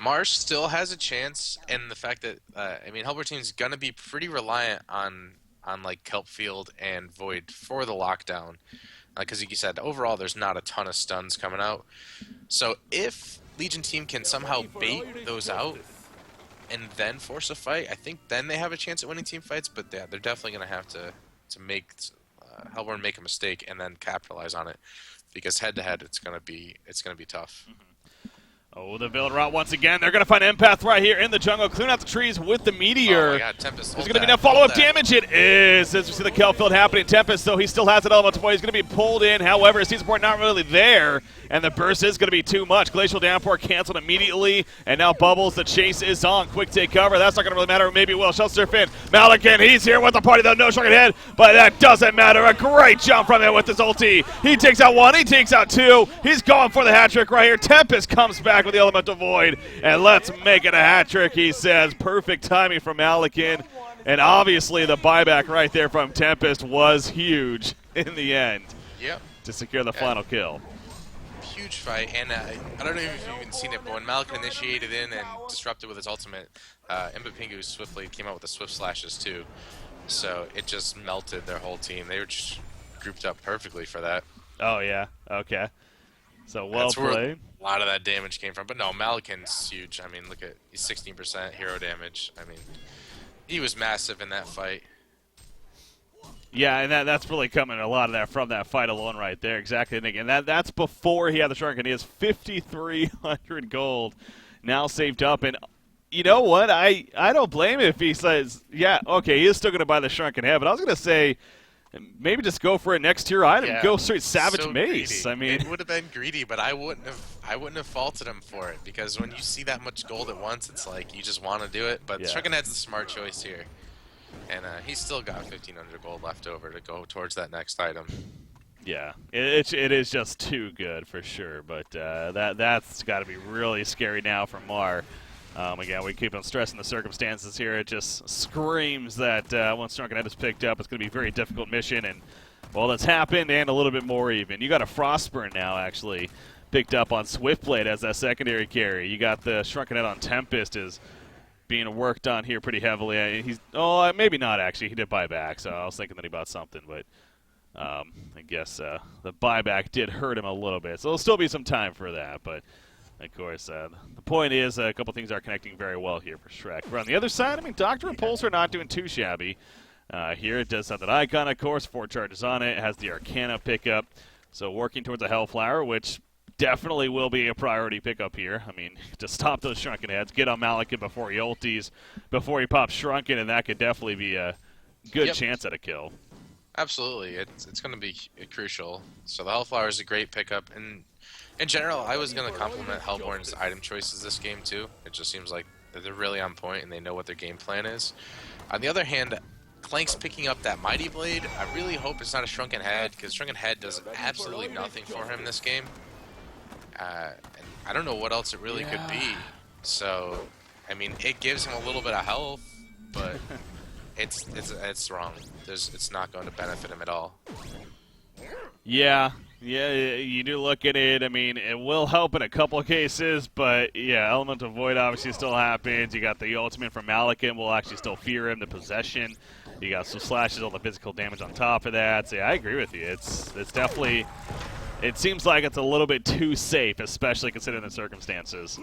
Marsh still has a chance, and the fact that, I mean, Helper Team's going to be pretty reliant on like Kelpfield and Void for the lockdown. Because like you said, overall there's not a ton of stuns coming out. So if Legion Team can somehow bait those out and then force a fight, I think then they have a chance at winning team fights. But yeah, they're definitely going to have to make Hellborn make a mistake and then capitalize on it, because head to head it's going to be tough. Oh, the build route once again. They're going to find Empath right here in the jungle, clearing out the trees with the Meteor. Oh my god, Tempest. There's going to be no follow-up damage. It is, as we see the Kelpfield happening. Tempest, though, he still has that element point. He's going to be pulled in. However, his support not really there, and the burst is going to be too much. Glacial Downpour canceled immediately, and now Bubbles, the chase is on. Quick take cover. That's not going to really matter. Maybe it will. Shell Surf in. Malikan, he's here with the party, though. No shrunken head, but that doesn't matter. A great jump from him with his ulti. He takes out one. He takes out two. He's going for the hat trick right here. Tempest comes back with the Elemental Void. And let's make it a hat trick, he says. Perfect timing from Malikan. And obviously the buyback right there from Tempest was huge in the end. Yep. To secure the final kill. Huge fight. And I don't know if you've even seen it, but when Malikan initiated in and disrupted with his ultimate, Mbapingu's Swift Blade came out with the Swift Slashes too. So it just melted their whole team. They were just grouped up perfectly for that. Oh, yeah. Okay. So well That's played. Where a lot of that damage came from. But no, Malikan's huge. I mean, look at, he's 16% hero damage. I mean, he was massive in that fight. Yeah, and that's really coming a lot of that from that fight alone right there. Exactly. And again, that's before he had the Shrunken. He has 5,300 gold now saved up. And you know what? I don't blame him if he says, yeah, okay, he is still going to buy the Shrunken Head. But I was going to say, maybe just go for a next tier item. Yeah, go straight Savage so Mace. Greedy. I mean, it would have been greedy, but I wouldn't have faulted him for it, because when you see that much gold at once, it's like you just want to do it. But yeah. Shrunken Head's the smart choice here, and he's still got 1,500 gold left over to go towards that next item. Yeah, it is just too good for sure. But that's got to be really scary now for Mar. Again, we keep on stressing the circumstances here. It just screams that once Shrunken Head is picked up, it's going to be a very difficult mission. And, well, that's happened and a little bit more even. You got a Frostburn now, actually, picked up on Swiftblade as that secondary carry. You got the Shrunken Head on Tempest is being worked on here pretty heavily. He's maybe not, actually. He did buy back, so I was thinking that he bought something. But I guess the buyback did hurt him a little bit. So there'll still be some time for that, but... Of course, the point is a couple things are connecting very well here for Shrek. But on the other side, I mean, Doctor and Pulse are not doing too shabby. Here it does have that icon, of course, 4 charges on it. It has the Arcana pickup. So working towards a Hellflower, which definitely will be a priority pickup here. I mean, to stop those Shrunken Heads, get on Malikan before he ulties, before he pops Shrunken, and that could definitely be a good chance at a kill. Absolutely. It's going to be crucial. So the Hellflower is a great pickup. And in general, I was going to compliment Hellborn's item choices this game, too. It just seems like they're really on point and they know what their game plan is. On the other hand, Clank's picking up that Mighty Blade. I really hope it's not a Shrunken Head, because Shrunken Head does absolutely nothing for him this game. And I don't know what else it really could be. So, I mean, it gives him a little bit of health, but it's wrong. It's not going to benefit him at all. Yeah, you do look at it. I mean, it will help in a couple of cases, but yeah, Elemental Void obviously still happens. You got the ultimate from Malakin will actually still fear him, the possession. You got some slashes, all the physical damage on top of that. So yeah, I agree with you. It's definitely. It seems like it's a little bit too safe, especially considering the circumstances.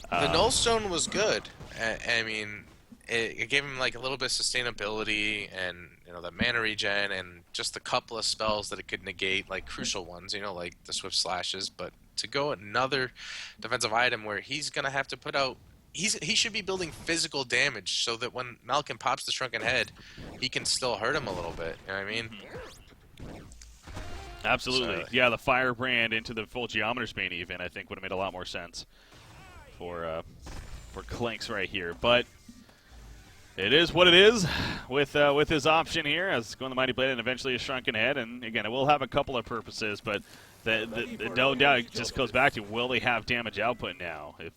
The Nullstone was good. I mean, it gave him like a little bit of sustainability and the mana regen and just a couple of spells that it could negate, like crucial ones, like the Swift Slashes. But to go another defensive item where he's gonna have to put out, he should be building physical damage so that when Malkin pops the Shrunken Head, he can still hurt him a little bit. You know what I mean? Absolutely. So, yeah, the Firebrand into the full Geometer's Bane even, I think, would have made a lot more sense for Clinks right here. But it is what it is with his option here, as going the Mighty Blade and eventually a Shrunken Head. And again, it will have a couple of purposes, but no doubt it just goes back to, will they have damage output now if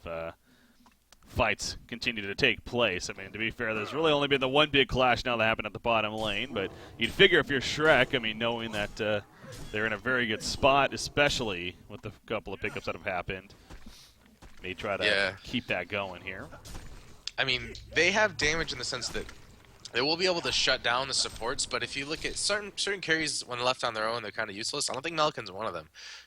fights continue to take place? I mean, to be fair, there's really only been the one big clash now that happened at the bottom lane, but you'd figure if you're Shrek, I mean, knowing that they're in a very good spot, especially with the couple of pickups that have happened, may try to keep that going here. I mean, they have damage in the sense that they will be able to shut down the supports, but if you look at certain carries when left on their own, they're kind of useless. I don't think Malkin's one of them.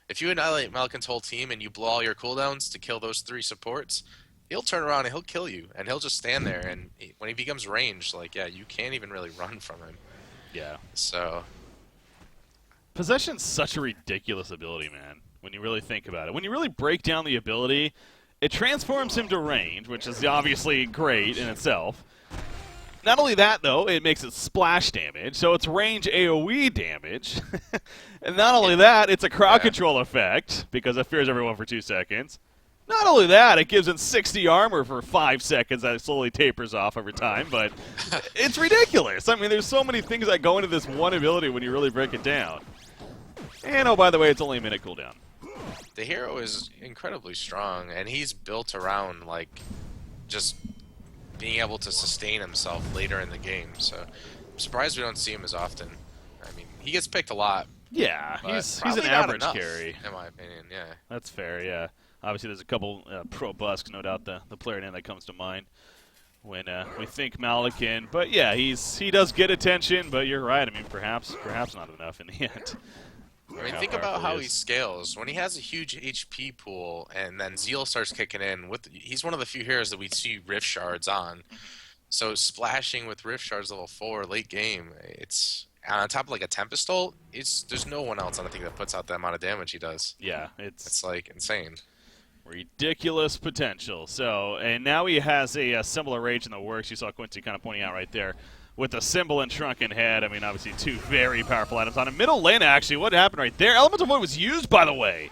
If you annihilate Malkin's whole team and you blow all your cooldowns to kill those 3 supports, he'll turn around and he'll kill you, and he'll just stand there, and when he becomes ranged, like, yeah, you can't even really run from him. Yeah. So Possession's such a ridiculous ability, man, when you really think about it. When you really break down the ability, it transforms him to range, which is obviously great in itself. Not only that, though, it makes it splash damage, so it's range AoE damage. And not only that, it's a crowd control effect, because it fears everyone for 2 seconds. Not only that, it gives him 60 armor for 5 seconds that slowly tapers off over time, but it's ridiculous. I mean, there's so many things that go into this one ability when you really break it down. And, oh, by the way, it's only a minute cooldown. The hero is incredibly strong, and he's built around, like, just being able to sustain himself later in the game. So I'm surprised we don't see him as often. I mean, he gets picked a lot. Yeah, he's an average carry. In my opinion, yeah. That's fair, yeah. Obviously, there's a couple pro busks, no doubt the player name that comes to mind when we think Malakin. But, yeah, he does get attention, but you're right. I mean, perhaps not enough in the end. I mean, think about how he scales. When he has a huge HP pool and then Zeal starts kicking in, he's one of the few heroes that we see Rift Shards on. So splashing with Rift Shards level 4 late game, it's on top of like a Tempest ult, there's no one else, I think, that puts out the amount of damage he does. Yeah, it's like insane. Ridiculous potential. So, and now he has a similar rage in the works. You saw Quincy kind of pointing out right there. With the Symbol and Shrunken Head, I mean, obviously 2 very powerful items. On a middle lane, actually, what happened right there? Elemental Void was used, by the way.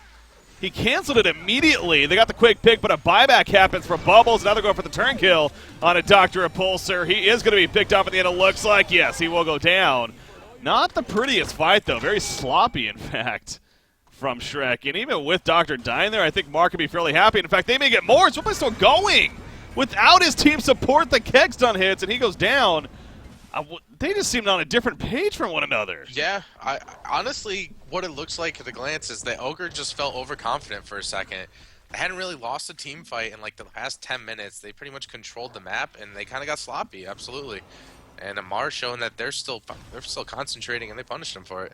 He canceled it immediately. They got the quick pick, but a buyback happens for Bubbles. Now they're going for the turn kill on a Dr. Repulsor. He is going to be picked up at the end, it looks like. Yes, he will go down. Not the prettiest fight, though. Very sloppy, in fact, from Shrek. And even with Doctor dying there, I think Mark can be fairly happy. In fact, they may get more. So still going. Without his team support, the Keg stun hits, and he goes down. They just seemed on a different page from one another. Yeah, honestly, what it looks like at a glance is that Ogre just felt overconfident for a second. They hadn't really lost a team fight in like the past 10 minutes. They pretty much controlled the map, and they kind of got sloppy, absolutely. And Amar showing that they're still concentrating, and they punished him for it.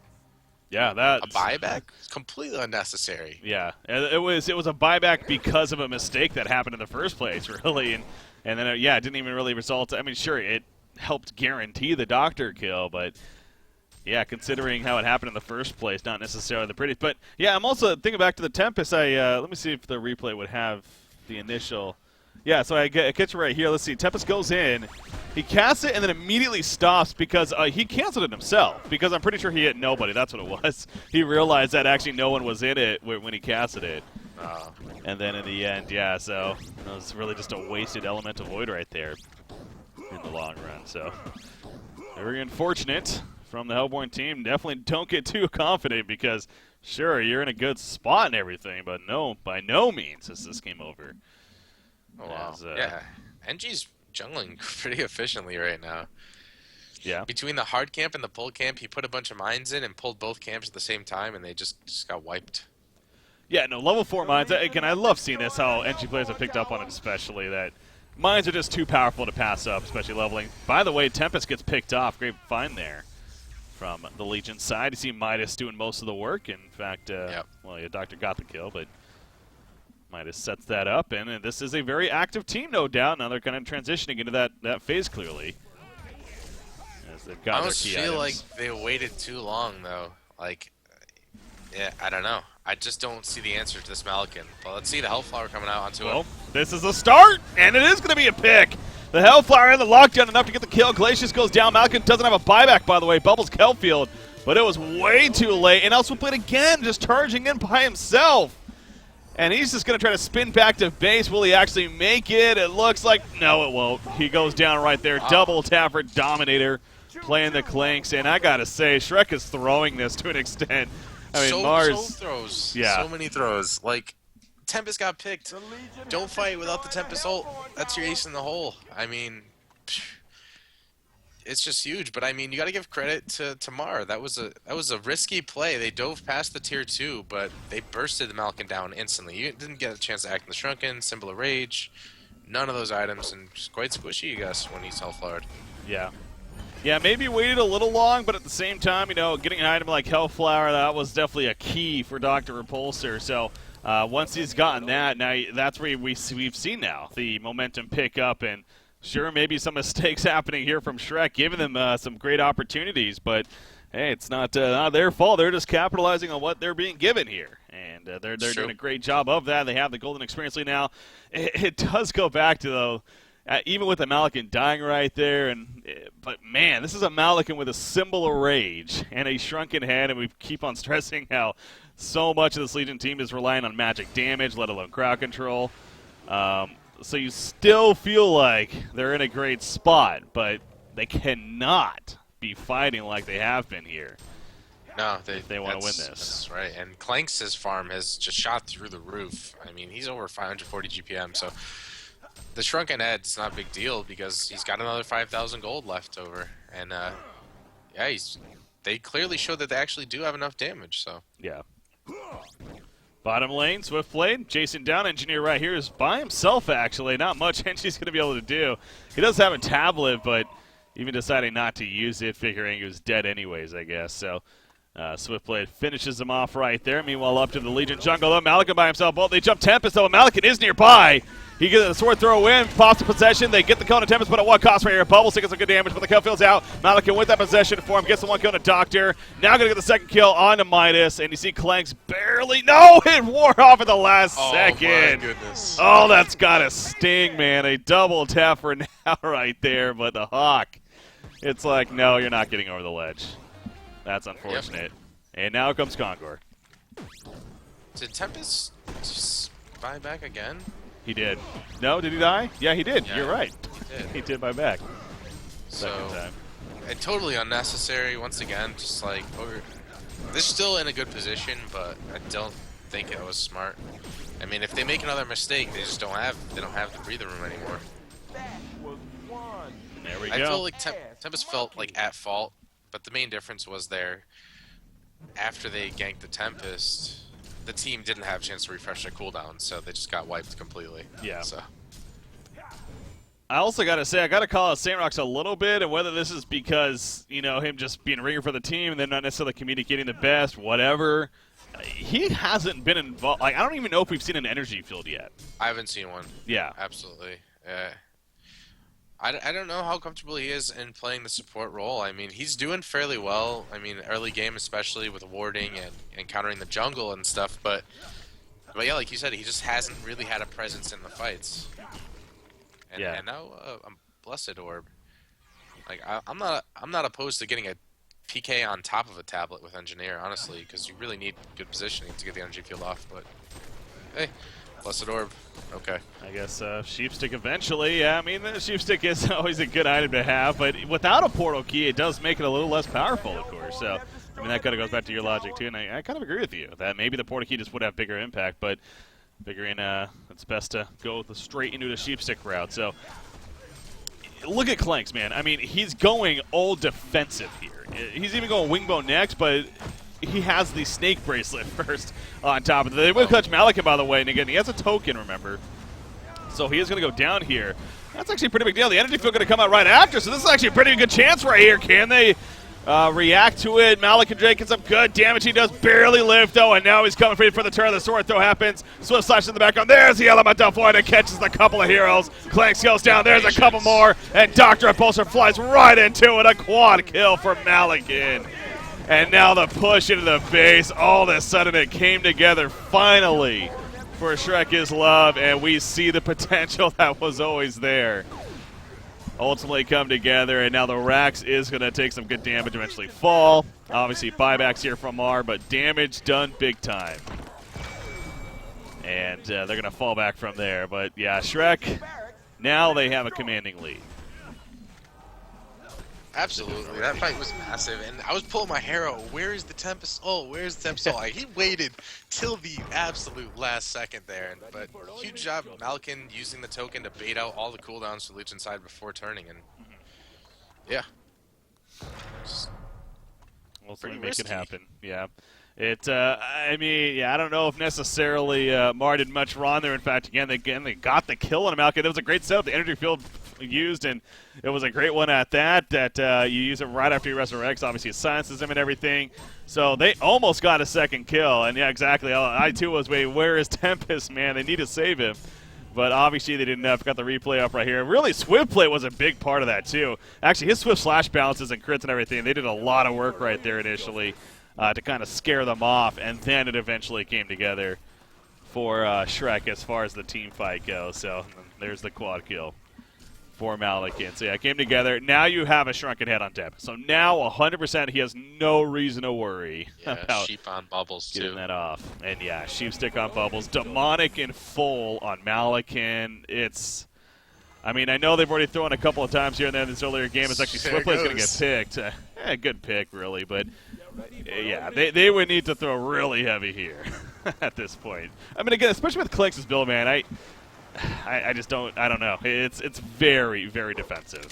Yeah, that a buyback, completely unnecessary. Yeah, it was a buyback because of a mistake that happened in the first place, really, and then it didn't even really result. I mean, sure, it helped guarantee the Doctor kill, but yeah, considering how it happened in the first place, not necessarily the prettiest. But yeah, I'm also thinking back to the Tempest. Let me see if the replay would have the initial. Yeah, so I catch it right here. Let's see. Tempest goes in. He casts it and then immediately stops because he canceled it himself. Because I'm pretty sure he hit nobody. That's what it was. He realized that actually no one was in it when he casted it. And then in the end, yeah, so it was really just a wasted Elemental Void right there in the long run. So Very unfortunate from the Hellborn team. Definitely don't get too confident because, sure, you're in a good spot and everything, but no, by no means is this game over. Oh, wow. Yeah, NG's jungling pretty efficiently right now. Yeah. Between the hard camp and the pull camp, he put a bunch of mines in and pulled both camps at the same time, and they just got wiped. Yeah, no, level 4 mines. Again, I love seeing this, how NG players have picked up on it especially, that mines are just too powerful to pass up, especially leveling. By the way, Tempest gets picked off. Great find there from the Legion side. You see Midas doing most of the work. In fact, well, yeah, Doctor got the kill, but Midas sets that up, and this is a very active team, no doubt. Now they're kind of transitioning into that phase, clearly. As they've got I their almost key feel items. like they waited too long, though. Like, yeah, I don't know. I just don't see the answer to this Malikan. But let's see the Hellflower coming out onto Well, it. this is a start, and it is going to be a pick. The Hellflower in the lockdown enough to get the kill. Glacius goes down. Malikan doesn't have a buyback, by the way. Bubbles Kelfield, but it was way too late. And also played again, just charging in by himself. And he's just going to try to spin back to base. Will he actually make it? It looks like no, it won't. He goes down right there. Double tap for Dominator, playing the clanks. And I got to say, Shrek is throwing this to an extent. I mean, so Mars. throws. Yeah. So many throws. Like, Tempest got picked. Don't fight without the Tempest ult. That's your ace in the hole. I mean, it's just huge. But I mean, you got to give credit to Mar. That was a risky play. They dove past the tier 2, but they bursted the Malikan down instantly. You didn't get a chance to act in the Shrunken, Symbol of Rage, none of those items, and just quite squishy, I guess, when he's Hellflowered. Yeah. Yeah, maybe waited a little long, but at the same time, you know, getting an item like Hellflower, that was definitely a key for Dr. Repulsor. So once he's gotten that, now that's where we've seen now the momentum pick up. And sure, maybe some mistakes happening here from Shrek, giving them some great opportunities. But, hey, it's not their fault. They're just capitalizing on what they're being given here. And they're doing a great job of that. They have the Golden Experience Lead now. It does go back to, though, even with the Malikan dying right there, but man, this is a Malikan with a Symbol of Rage and a Shrunken Head, and we keep on stressing how so much of this Legion team is relying on magic damage, let alone crowd control. So you still feel like they're in a great spot, but they cannot be fighting like they have been here. No, they want to win this. That's right. And Clanks' farm has just shot through the roof. I mean, he's over 540 GPM, so the Shrunken Head's not a big deal because he's got another 5,000 gold left over. And, yeah, they clearly showed that they actually do have enough damage, so. Yeah. Bottom lane, Swiftblade, chasing down. Engineer right here is by himself, actually. Not much Engineer's going to be able to do. He does have a tablet, but even deciding not to use it, figuring he was dead anyways, I guess. So Swiftblade finishes him off right there. Meanwhile, up to the Legion jungle, though. Malikan by himself. Well, they jump Tempest, though. Malikan is nearby. He gets a sword throw in, pops the possession. They get the kill on Tempest, but at what cost right here? Bubbles taking some good damage, but the kill feels out. Malikan with that possession for him, gets the one kill on Doctor. Now going to get the second kill on to Midas, and you see Clanks barely. No, it wore off at the last second. Oh, my goodness. Oh, that's got to sting, man. A double tap for now right there, but the Hawk, it's like, no, you're not getting over the ledge. That's unfortunate. Yep. And now comes Kongor. Did Tempest just buy back again? He did. No, did he die? Yeah, he did. Yeah, you're right. He did. He did buy back. So, Second time. Totally unnecessary once again. Just like, they're still in a good position, but I don't think it was smart. I mean, if they make another mistake, they just don't have the breather room anymore. There we go. I feel like Tempest felt like at fault, but the main difference was there. After they ganked the Tempest, the team didn't have a chance to refresh their cooldown, so they just got wiped completely. Yeah. So. I also got to say, I got to call out Sandrox a little bit, and whether this is because, you know, him just being a ringer for the team and then not necessarily communicating the best, whatever, he hasn't been involved. Like, I don't even know if we've seen an energy field yet. I haven't seen one. Yeah. Absolutely. I don't know how comfortable he is in playing the support role. I mean, he's doing fairly well. I mean, early game, especially with warding and countering the jungle and stuff. But yeah, like you said, he just hasn't really had a presence in the fights. And, yeah. And now a Blessed Orb. Like I'm not opposed to getting a PK on top of a tablet with Engineer, honestly, because you really need good positioning to get the energy field off. But hey, Blessed Orb. Okay. I guess Sheepstick eventually. Yeah, I mean, the Sheepstick is always a good item to have, but without a portal key, it does make it a little less powerful, of course. So, I mean, that kind of goes back to your logic, too, and I kind of agree with you that maybe the portal key just would have bigger impact, but figuring it's best to go straight into the Sheepstick route. So, look at Clanks, man. I mean, he's going all defensive here. He's even going Wingbow next, but he has the Snake Bracelet first on top of it. They will clutch Malakin, by the way, and again, he has a token, remember. So he is going to go down here. That's actually a pretty big deal. The energy field going to come out right after, so this is actually a pretty good chance right here. Can they react to it? Malakin Drake gets some good damage. He does barely live, though, and now he's coming for the turn. The sword throw happens. Swift slash in the background. There's the Elemental Void and catches a couple of heroes. Clanks goes down. There's a couple more, and Dr. Impulsor flies right into it. A quad kill for Malakin. And now the push into the base. All of a sudden it came together finally for Shrek is Love, and we see the potential that was always there. Ultimately come together, and now the Rax is going to take some good damage, eventually fall. Obviously buybacks here from R, but damage done big time. And they're going to fall back from there. But yeah, Shrek, now they have a commanding lead. Absolutely, that fight was massive, and I was pulling my hair out. Where is the Tempest? Oh, where's the Tempest? Like, he waited till the absolute last second there, but huge job, Malkin using the token to bait out all the cooldowns for Legion side before turning, and yeah, Ultimately make it happen. Yeah. I mean, yeah, I don't know if necessarily Mar did much wrong there. In fact, again, they got the kill on Malkin. It was a great setup. The energy field used, and it was a great one at that. You use it right after you resurrect. Obviously, it silences him and everything. So they almost got a second kill. And yeah, exactly. I too was waiting. Where is Tempest, man? They need to save him. But obviously they didn't have. Got the replay up right here. Really, Swift play was a big part of that too. Actually, his Swift slash balances and crits and everything. They did a lot of work right there initially. To kind of scare them off, and then it eventually came together for Shrek as far as the team fight goes. So there's the quad kill for Malakin. So yeah, it came together. Now you have a Shrunken Head on deck. So now 100% he has no reason to worry about Sheep on Bubbles getting too. that off. And yeah, Sheepstick on Bubbles. Demonic in full on Malakin. It's... I mean, I know they've already thrown a couple of times here and there in this earlier game. It's actually Swiftplay's going to get picked. Good pick, really, but yeah, they would need to throw really heavy here at this point. I mean, again, especially with Clinks' build, man, I just don't know. It's very, very defensive.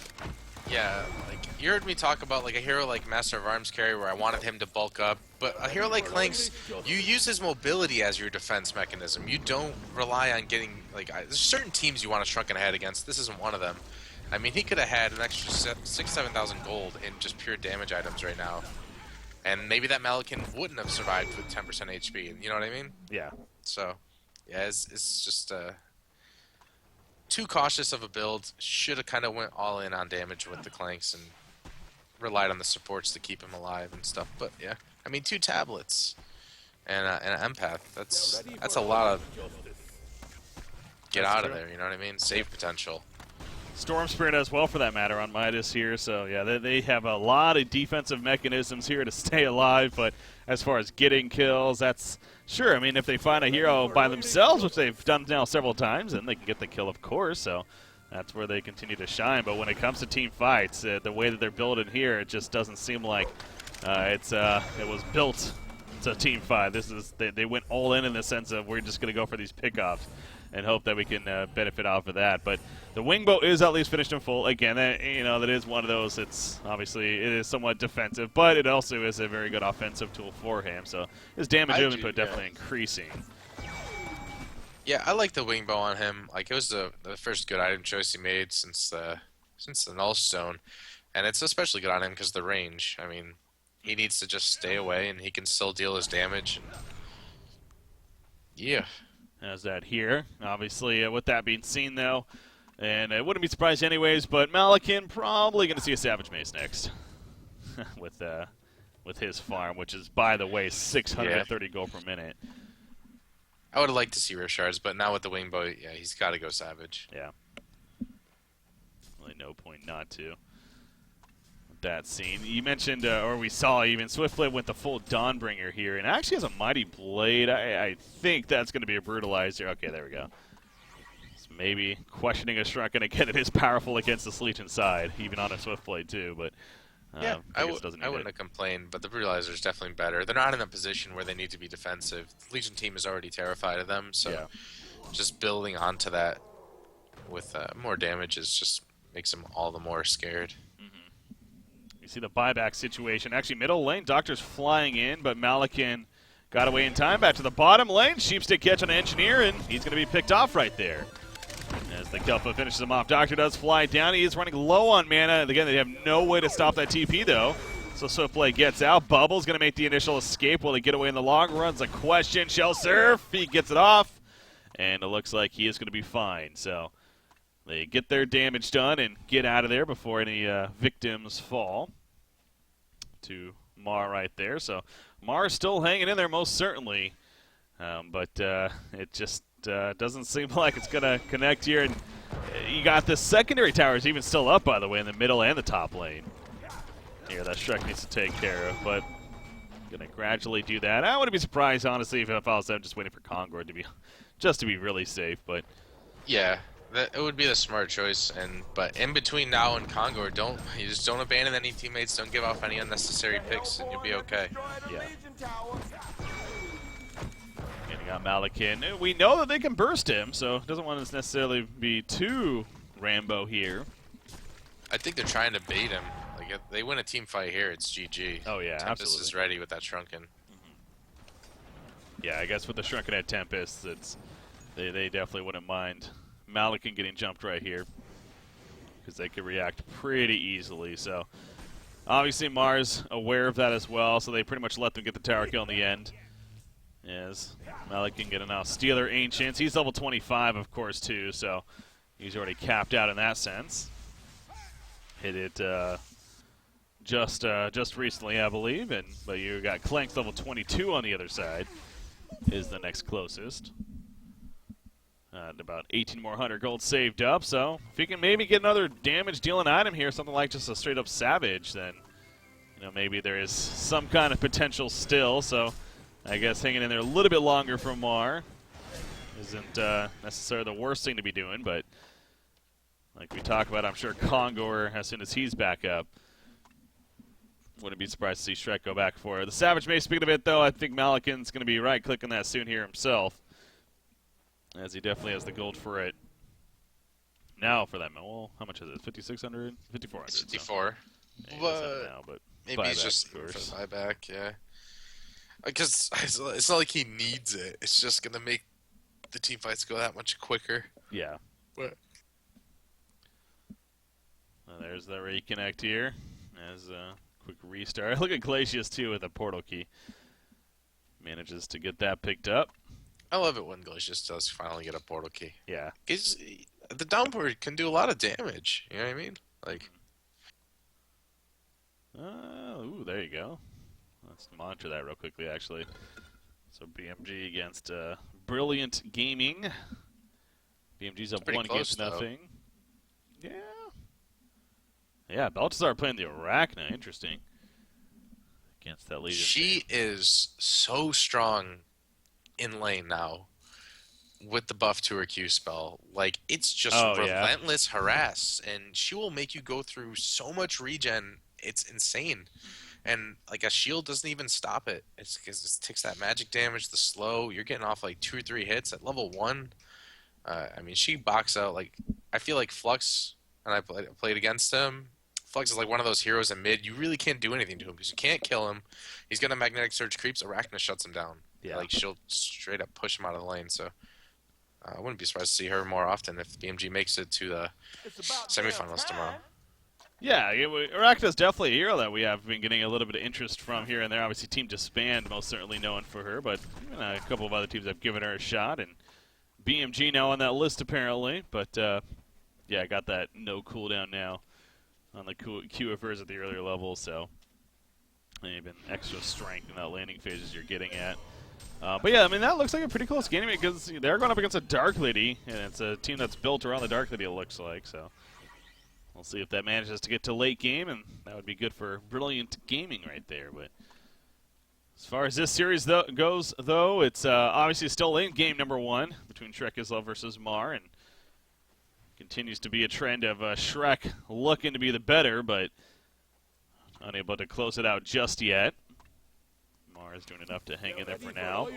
Yeah, like you heard me talk about like a hero like Master of Arms carry where I wanted him to bulk up, but a hero like Clanks, you use his mobility as your defense mechanism. You don't rely on getting like there's certain teams you want to Shrunken Head against. This isn't one of them. I mean, he could have had an extra 7,000 gold in just pure damage items right now, and maybe that Malakin wouldn't have survived with 10% HP. You know what I mean? Yeah. So, yeah, it's just too cautious of a build. Should have kind of went all in on damage with the Clanks and relied on the supports to keep him alive and stuff. But yeah, I mean, 2 tablets and an empath. That's a lot of get out of there. You know what I mean? Save potential. Storm Spirit as well, for that matter, on Midas here. So yeah, they have a lot of defensive mechanisms here to stay alive. But as far as getting kills, that's sure. I mean, if they find a hero by themselves, which they've done now several times, then they can get the kill, of course. So that's where they continue to shine. But when it comes to team fights, the way that they're building here, it just doesn't seem like it was built to team fight. They went all in the sense of we're just going to go for these pickoffs and hope that we can benefit off of that. But the Wingbow is at least finished in full. Again, that is one of those. It's obviously it is somewhat defensive, but it also is a very good offensive tool for him. So his damage input definitely increasing. Yeah, I like the Wingbow on him. Like it was the first good item choice he made since the Null Stone, and it's especially good on him because the range. I mean, he needs to just stay away, and he can still deal his damage. Yeah. As that here. Obviously, with that being seen, though, and I wouldn't be surprised anyways, but Malakin probably going to see a Savage Mace next with his farm, which is, by the way, 630 gold per minute. I would have liked to see Rare Shards, but now with the Wingbow, yeah, he's got to go Savage. Yeah. Really no point not to. that scene. You mentioned, or we saw even, Swiftblade went the full Dawnbringer here, and actually has a Mighty Blade. I think that's going to be a Brutalizer. Okay, there we go. So maybe questioning a Shrunken again. It is powerful against the Legion side, even on a Swiftblade too, but yeah, I wouldn't have complained, but the Brutalizer is definitely better. They're not in a position where they need to be defensive. The Legion team is already terrified of them, so yeah. just building onto that with more damage just makes them all the more scared. You see the buyback situation. Actually, middle lane, Doctor's flying in, but Malikan got away in time. Back to the bottom lane. Sheepstick catch on Engineer, and he's going to be picked off right there. As the Kelpa finishes him off, Doctor does fly down. He is running low on mana. Again, they have no way to stop that TP, though. So Swiftblade gets out. Bubble's going to make the initial escape. Will he get away in the long run's a question. Shell Surf, he gets it off. And it looks like he is going to be fine. So they get their damage done and get out of there before any victims fall to Mar right there. So Mar's still hanging in there most certainly. But it just doesn't seem like it's going to connect here. And you got the secondary towers even still up, by the way, in the middle and the top lane. Here, that Shrek needs to take care of, but going to gradually do that. I wouldn't be surprised, honestly, if I was them just waiting for Kongor to be really safe. But yeah, it would be the smart choice. But in between now and Kongor, you just don't abandon any teammates. Don't give off any unnecessary picks, and you'll be okay. Yeah. Getting out Malikan. We know that they can burst him, so it doesn't want to necessarily be too Rambo here. I think they're trying to bait him. Like if they win a team fight here, it's GG. Oh yeah, Tempest absolutely. is ready with that Shrunken. Yeah, I guess with the Shrunken at Tempest, they definitely wouldn't mind Malikan getting jumped right here because they could react pretty easily. So obviously Mars aware of that as well, so they pretty much let them get the tower kill in the end. As Malikan getting out Stealer Ancients. He's level 25, of course, too, so he's already capped out in that sense. Hit it just recently, I believe, but you got Clank's level 22 on the other side. Is the next closest. About 18 more 100 gold saved up, so if you can maybe get another damage dealing item here, something like just a straight up Savage, then maybe there is some kind of potential still. So I guess hanging in there a little bit longer from Mar isn't necessarily the worst thing to be doing, but like we talk about, I'm sure Kongor, as soon as he's back up, wouldn't be surprised to see Shrek go back for it. The Savage Mace, speaking of it, though, I think Malikan's going to be right-clicking that soon here himself, as he definitely has the gold for it now for that. Well, how much is it? 5,600? 5,400. 54. So. But maybe he's just for buyback, yeah. Because it's not like he needs it. It's just going to make the team fights go that much quicker. Yeah. What? There's the reconnect here as quick restart. Look at Glacius, too, with a portal key. Manages to get that picked up. I love it when Glacius does finally get a portal key. Yeah. The downpour can do a lot of damage. You know what I mean? Like. Ooh, there you go. Let's monitor that real quickly, actually. So BMG against Brilliant Gaming. BMG's up 1 against nothing. Yeah. Yeah, Baltazar playing the Arachna. Interesting. Against that Legion. She is so strong in lane now with the buff to her Q spell. Like, it's just relentless harass, and she will make you go through so much regen. It's insane. And, like, a shield doesn't even stop it. It's because it takes that magic damage, the slow. You're getting off, like, 2 or 3 hits at level 1. I mean, she box out, like, I feel like Flux, and I played against him. Flux is like one of those heroes in mid. You really can't do anything to him because you can't kill him. He's got a magnetic surge creeps. Arachna shuts him down. Yeah. Like, she'll straight up push him out of the lane. So I wouldn't be surprised to see her more often if BMG makes it to the semifinals tomorrow. Yeah, Arachna's definitely a hero that we have been getting a little bit of interest from here and there. Obviously, Team Disband most certainly known for her, but even a couple of other teams have given her a shot, and BMG now on that list apparently. But yeah, I got that no cooldown now on the QFers at the earlier levels, so even extra strength in that landing phases you're getting at. But yeah, I mean, that looks like a pretty close game because they're going up against a Dark Lady, and it's a team that's built around the Dark Lady, it looks like. So we'll see if that manages to get to late game, and that would be good for Brilliant Gaming right there. But as far as this series goes, though, it's obviously still in game number 1 between Shrek Isla versus Mar, and continues to be a trend of Shrek looking to be the better, but unable to close it out just yet. Mar is doing enough to hang in there for now.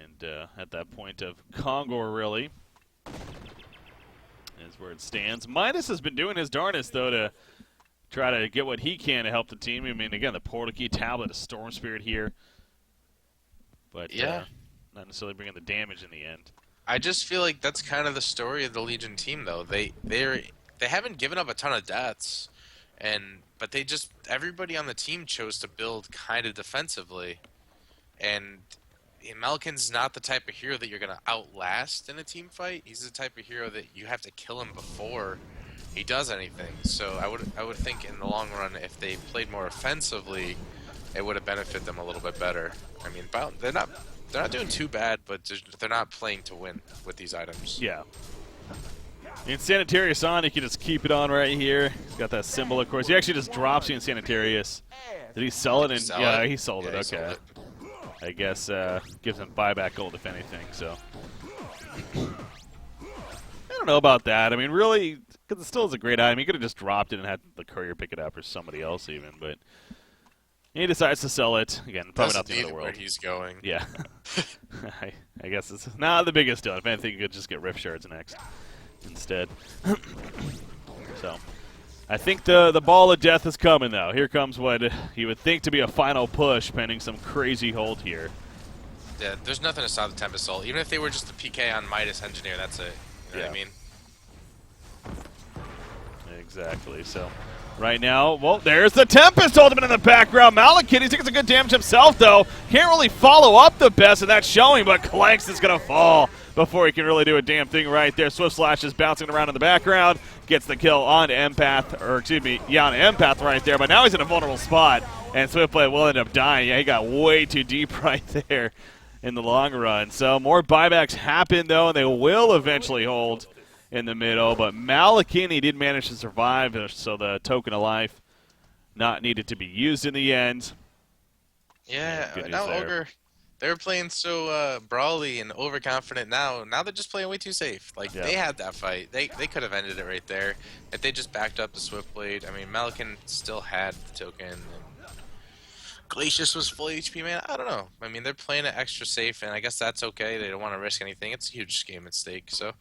And at that point of Kongor, really, is where it stands. Midas has been doing his darnest, though, to try to get what he can to help the team. I mean, again, the Portal Key tablet, a Storm Spirit here. But not necessarily bringing the damage in the end. I just feel like that's kind of the story of the Legion team, though. They haven't given up a ton of deaths, but everybody on the team chose to build kind of defensively, and Malkin's not the type of hero that you're gonna outlast in a team fight. He's the type of hero that you have to kill him before he does anything. So I would think in the long run, if they played more offensively, it would have benefited them a little bit better. I mean, they're not doing too bad, but they're not playing to win with these items. Yeah. In Sanitarius on, you can just keep it on right here. He's got that symbol, of course. He actually just drops you in Sanitarius. Did he sell it? Yeah, he sold it. Okay. Sold it. I guess gives him buyback gold, if anything. So I don't know about that. I mean, really, because it still is a great item. He could have just dropped it and had the courier pick it up or somebody else even, but he decides to sell it. Again, probably not the end of the world. Where he's going. Yeah. I guess it's not the biggest deal. If anything, you could just get Rift Shards next instead. So I think the ball of death is coming, though. Here comes what you would think to be a final push, pending some crazy hold here. Yeah, there's nothing to stop the Tempest Soul. Even if they were just a PK on Midas Engineer, that's it. You know what I mean? Exactly. So right now, well, there's the Tempest Ultimate in the background. Malekith, he takes some good damage himself, though. Can't really follow up the best, and that's showing, but Clanks is going to fall before he can really do a damn thing right there. Swift Slash is bouncing around in the background. Gets the kill on Empath, or excuse me, yeah, on Empath right there, but now he's in a vulnerable spot, and Swiftblade will end up dying. Yeah, he got way too deep right there in the long run. So more buybacks happen, though, and they will eventually hold in the middle, but Malekith did manage to survive, so the token of life not needed to be used in the end. Yeah, now Ogre, they were playing so brawly and overconfident. Now they're just playing way too safe. Like, they had that fight. They could have ended it right there if they just backed up the Swiftblade. I mean, Malekith still had the token, and Glacius was full HP, man. I don't know. I mean, they're playing it extra safe, and I guess that's okay. They don't want to risk anything. It's a huge game at stake, so.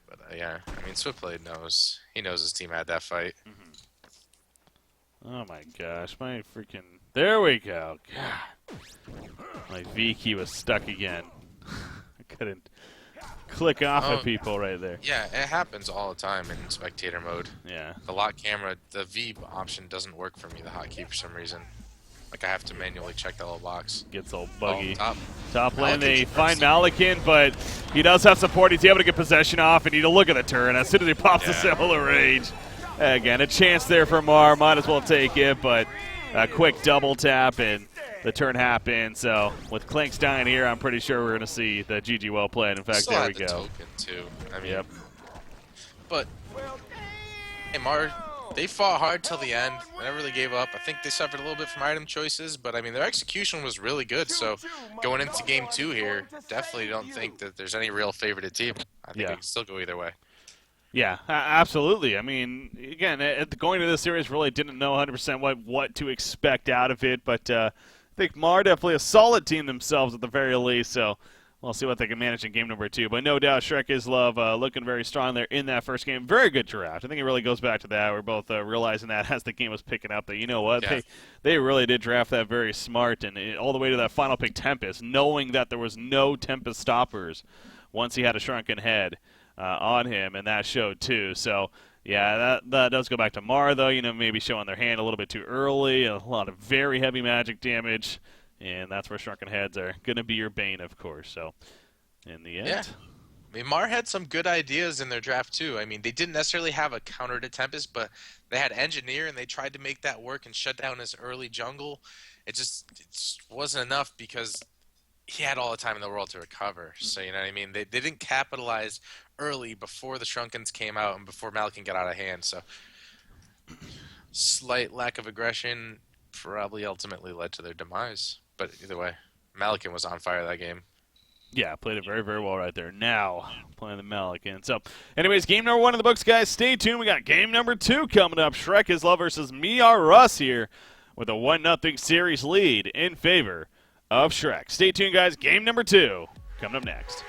But yeah, I mean, Swiftblade knows. He knows his team had that fight. Oh my gosh, my freaking... There we go. God. My V key was stuck again. I couldn't click off of people right there. Yeah, it happens all the time in spectator mode. Yeah. The lock camera, the V option doesn't work for me, the hotkey, for some reason. Like, I have to manually check that little box. Gets all buggy. Oh, top lane, they find Malekith, but he does have support. He's able to get possession off, and you look at the turn. As soon as he pops the symbol of rage. Again, a chance there for Mar. Might as well take it, but a quick double tap, and the turn happens. So with Clanks dying here, I'm pretty sure we're going to see the GG well played. In fact, still there had we the go. Token too. I mean, but hey, Mar, they fought hard till the end. They never really gave up. I think they suffered a little bit from item choices, but I mean, their execution was really good. So going into game 2 here, definitely don't think that there's any real favorited team. I think it can still go either way. Yeah, absolutely. I mean, again, going into this series, really didn't know 100% what to expect out of it, but I think Mar definitely a solid team themselves at the very least, so we'll see what they can manage in game number 2. But no doubt, Shrek is Love looking very strong there in that first game. Very good draft. I think it really goes back to that. We're both realizing that as the game was picking up that, you know what, they really did draft that very smart, and all the way to that final pick, Tempest, knowing that there was no Tempest stoppers once he had a shrunken head on him, and that showed too. So yeah, that does go back to Mar, though, you know, maybe showing their hand a little bit too early, a lot of very heavy magic damage, and that's where shrunken heads are going to be your bane, of course. So in the end, I mean, Mar had some good ideas in their draft too. I mean, they didn't necessarily have a counter to Tempest, but they had Engineer, and they tried to make that work and shut down his early jungle. It just wasn't enough because he had all the time in the world to recover. So, you know what I mean? They didn't capitalize early before the Shrunkins came out and before Malakin got out of hand. So, slight lack of aggression probably ultimately led to their demise. But either way, Malakin was on fire that game. Yeah, played it very, very well right there. Now, playing the Melican. So, anyways, game number 1 in the books, guys. Stay tuned. We got game number 2 coming up. Shrek is Love versus Me Are Russ here with a 1-0 series lead in favor of Shrek. Stay tuned, guys. Game number 2 coming up next.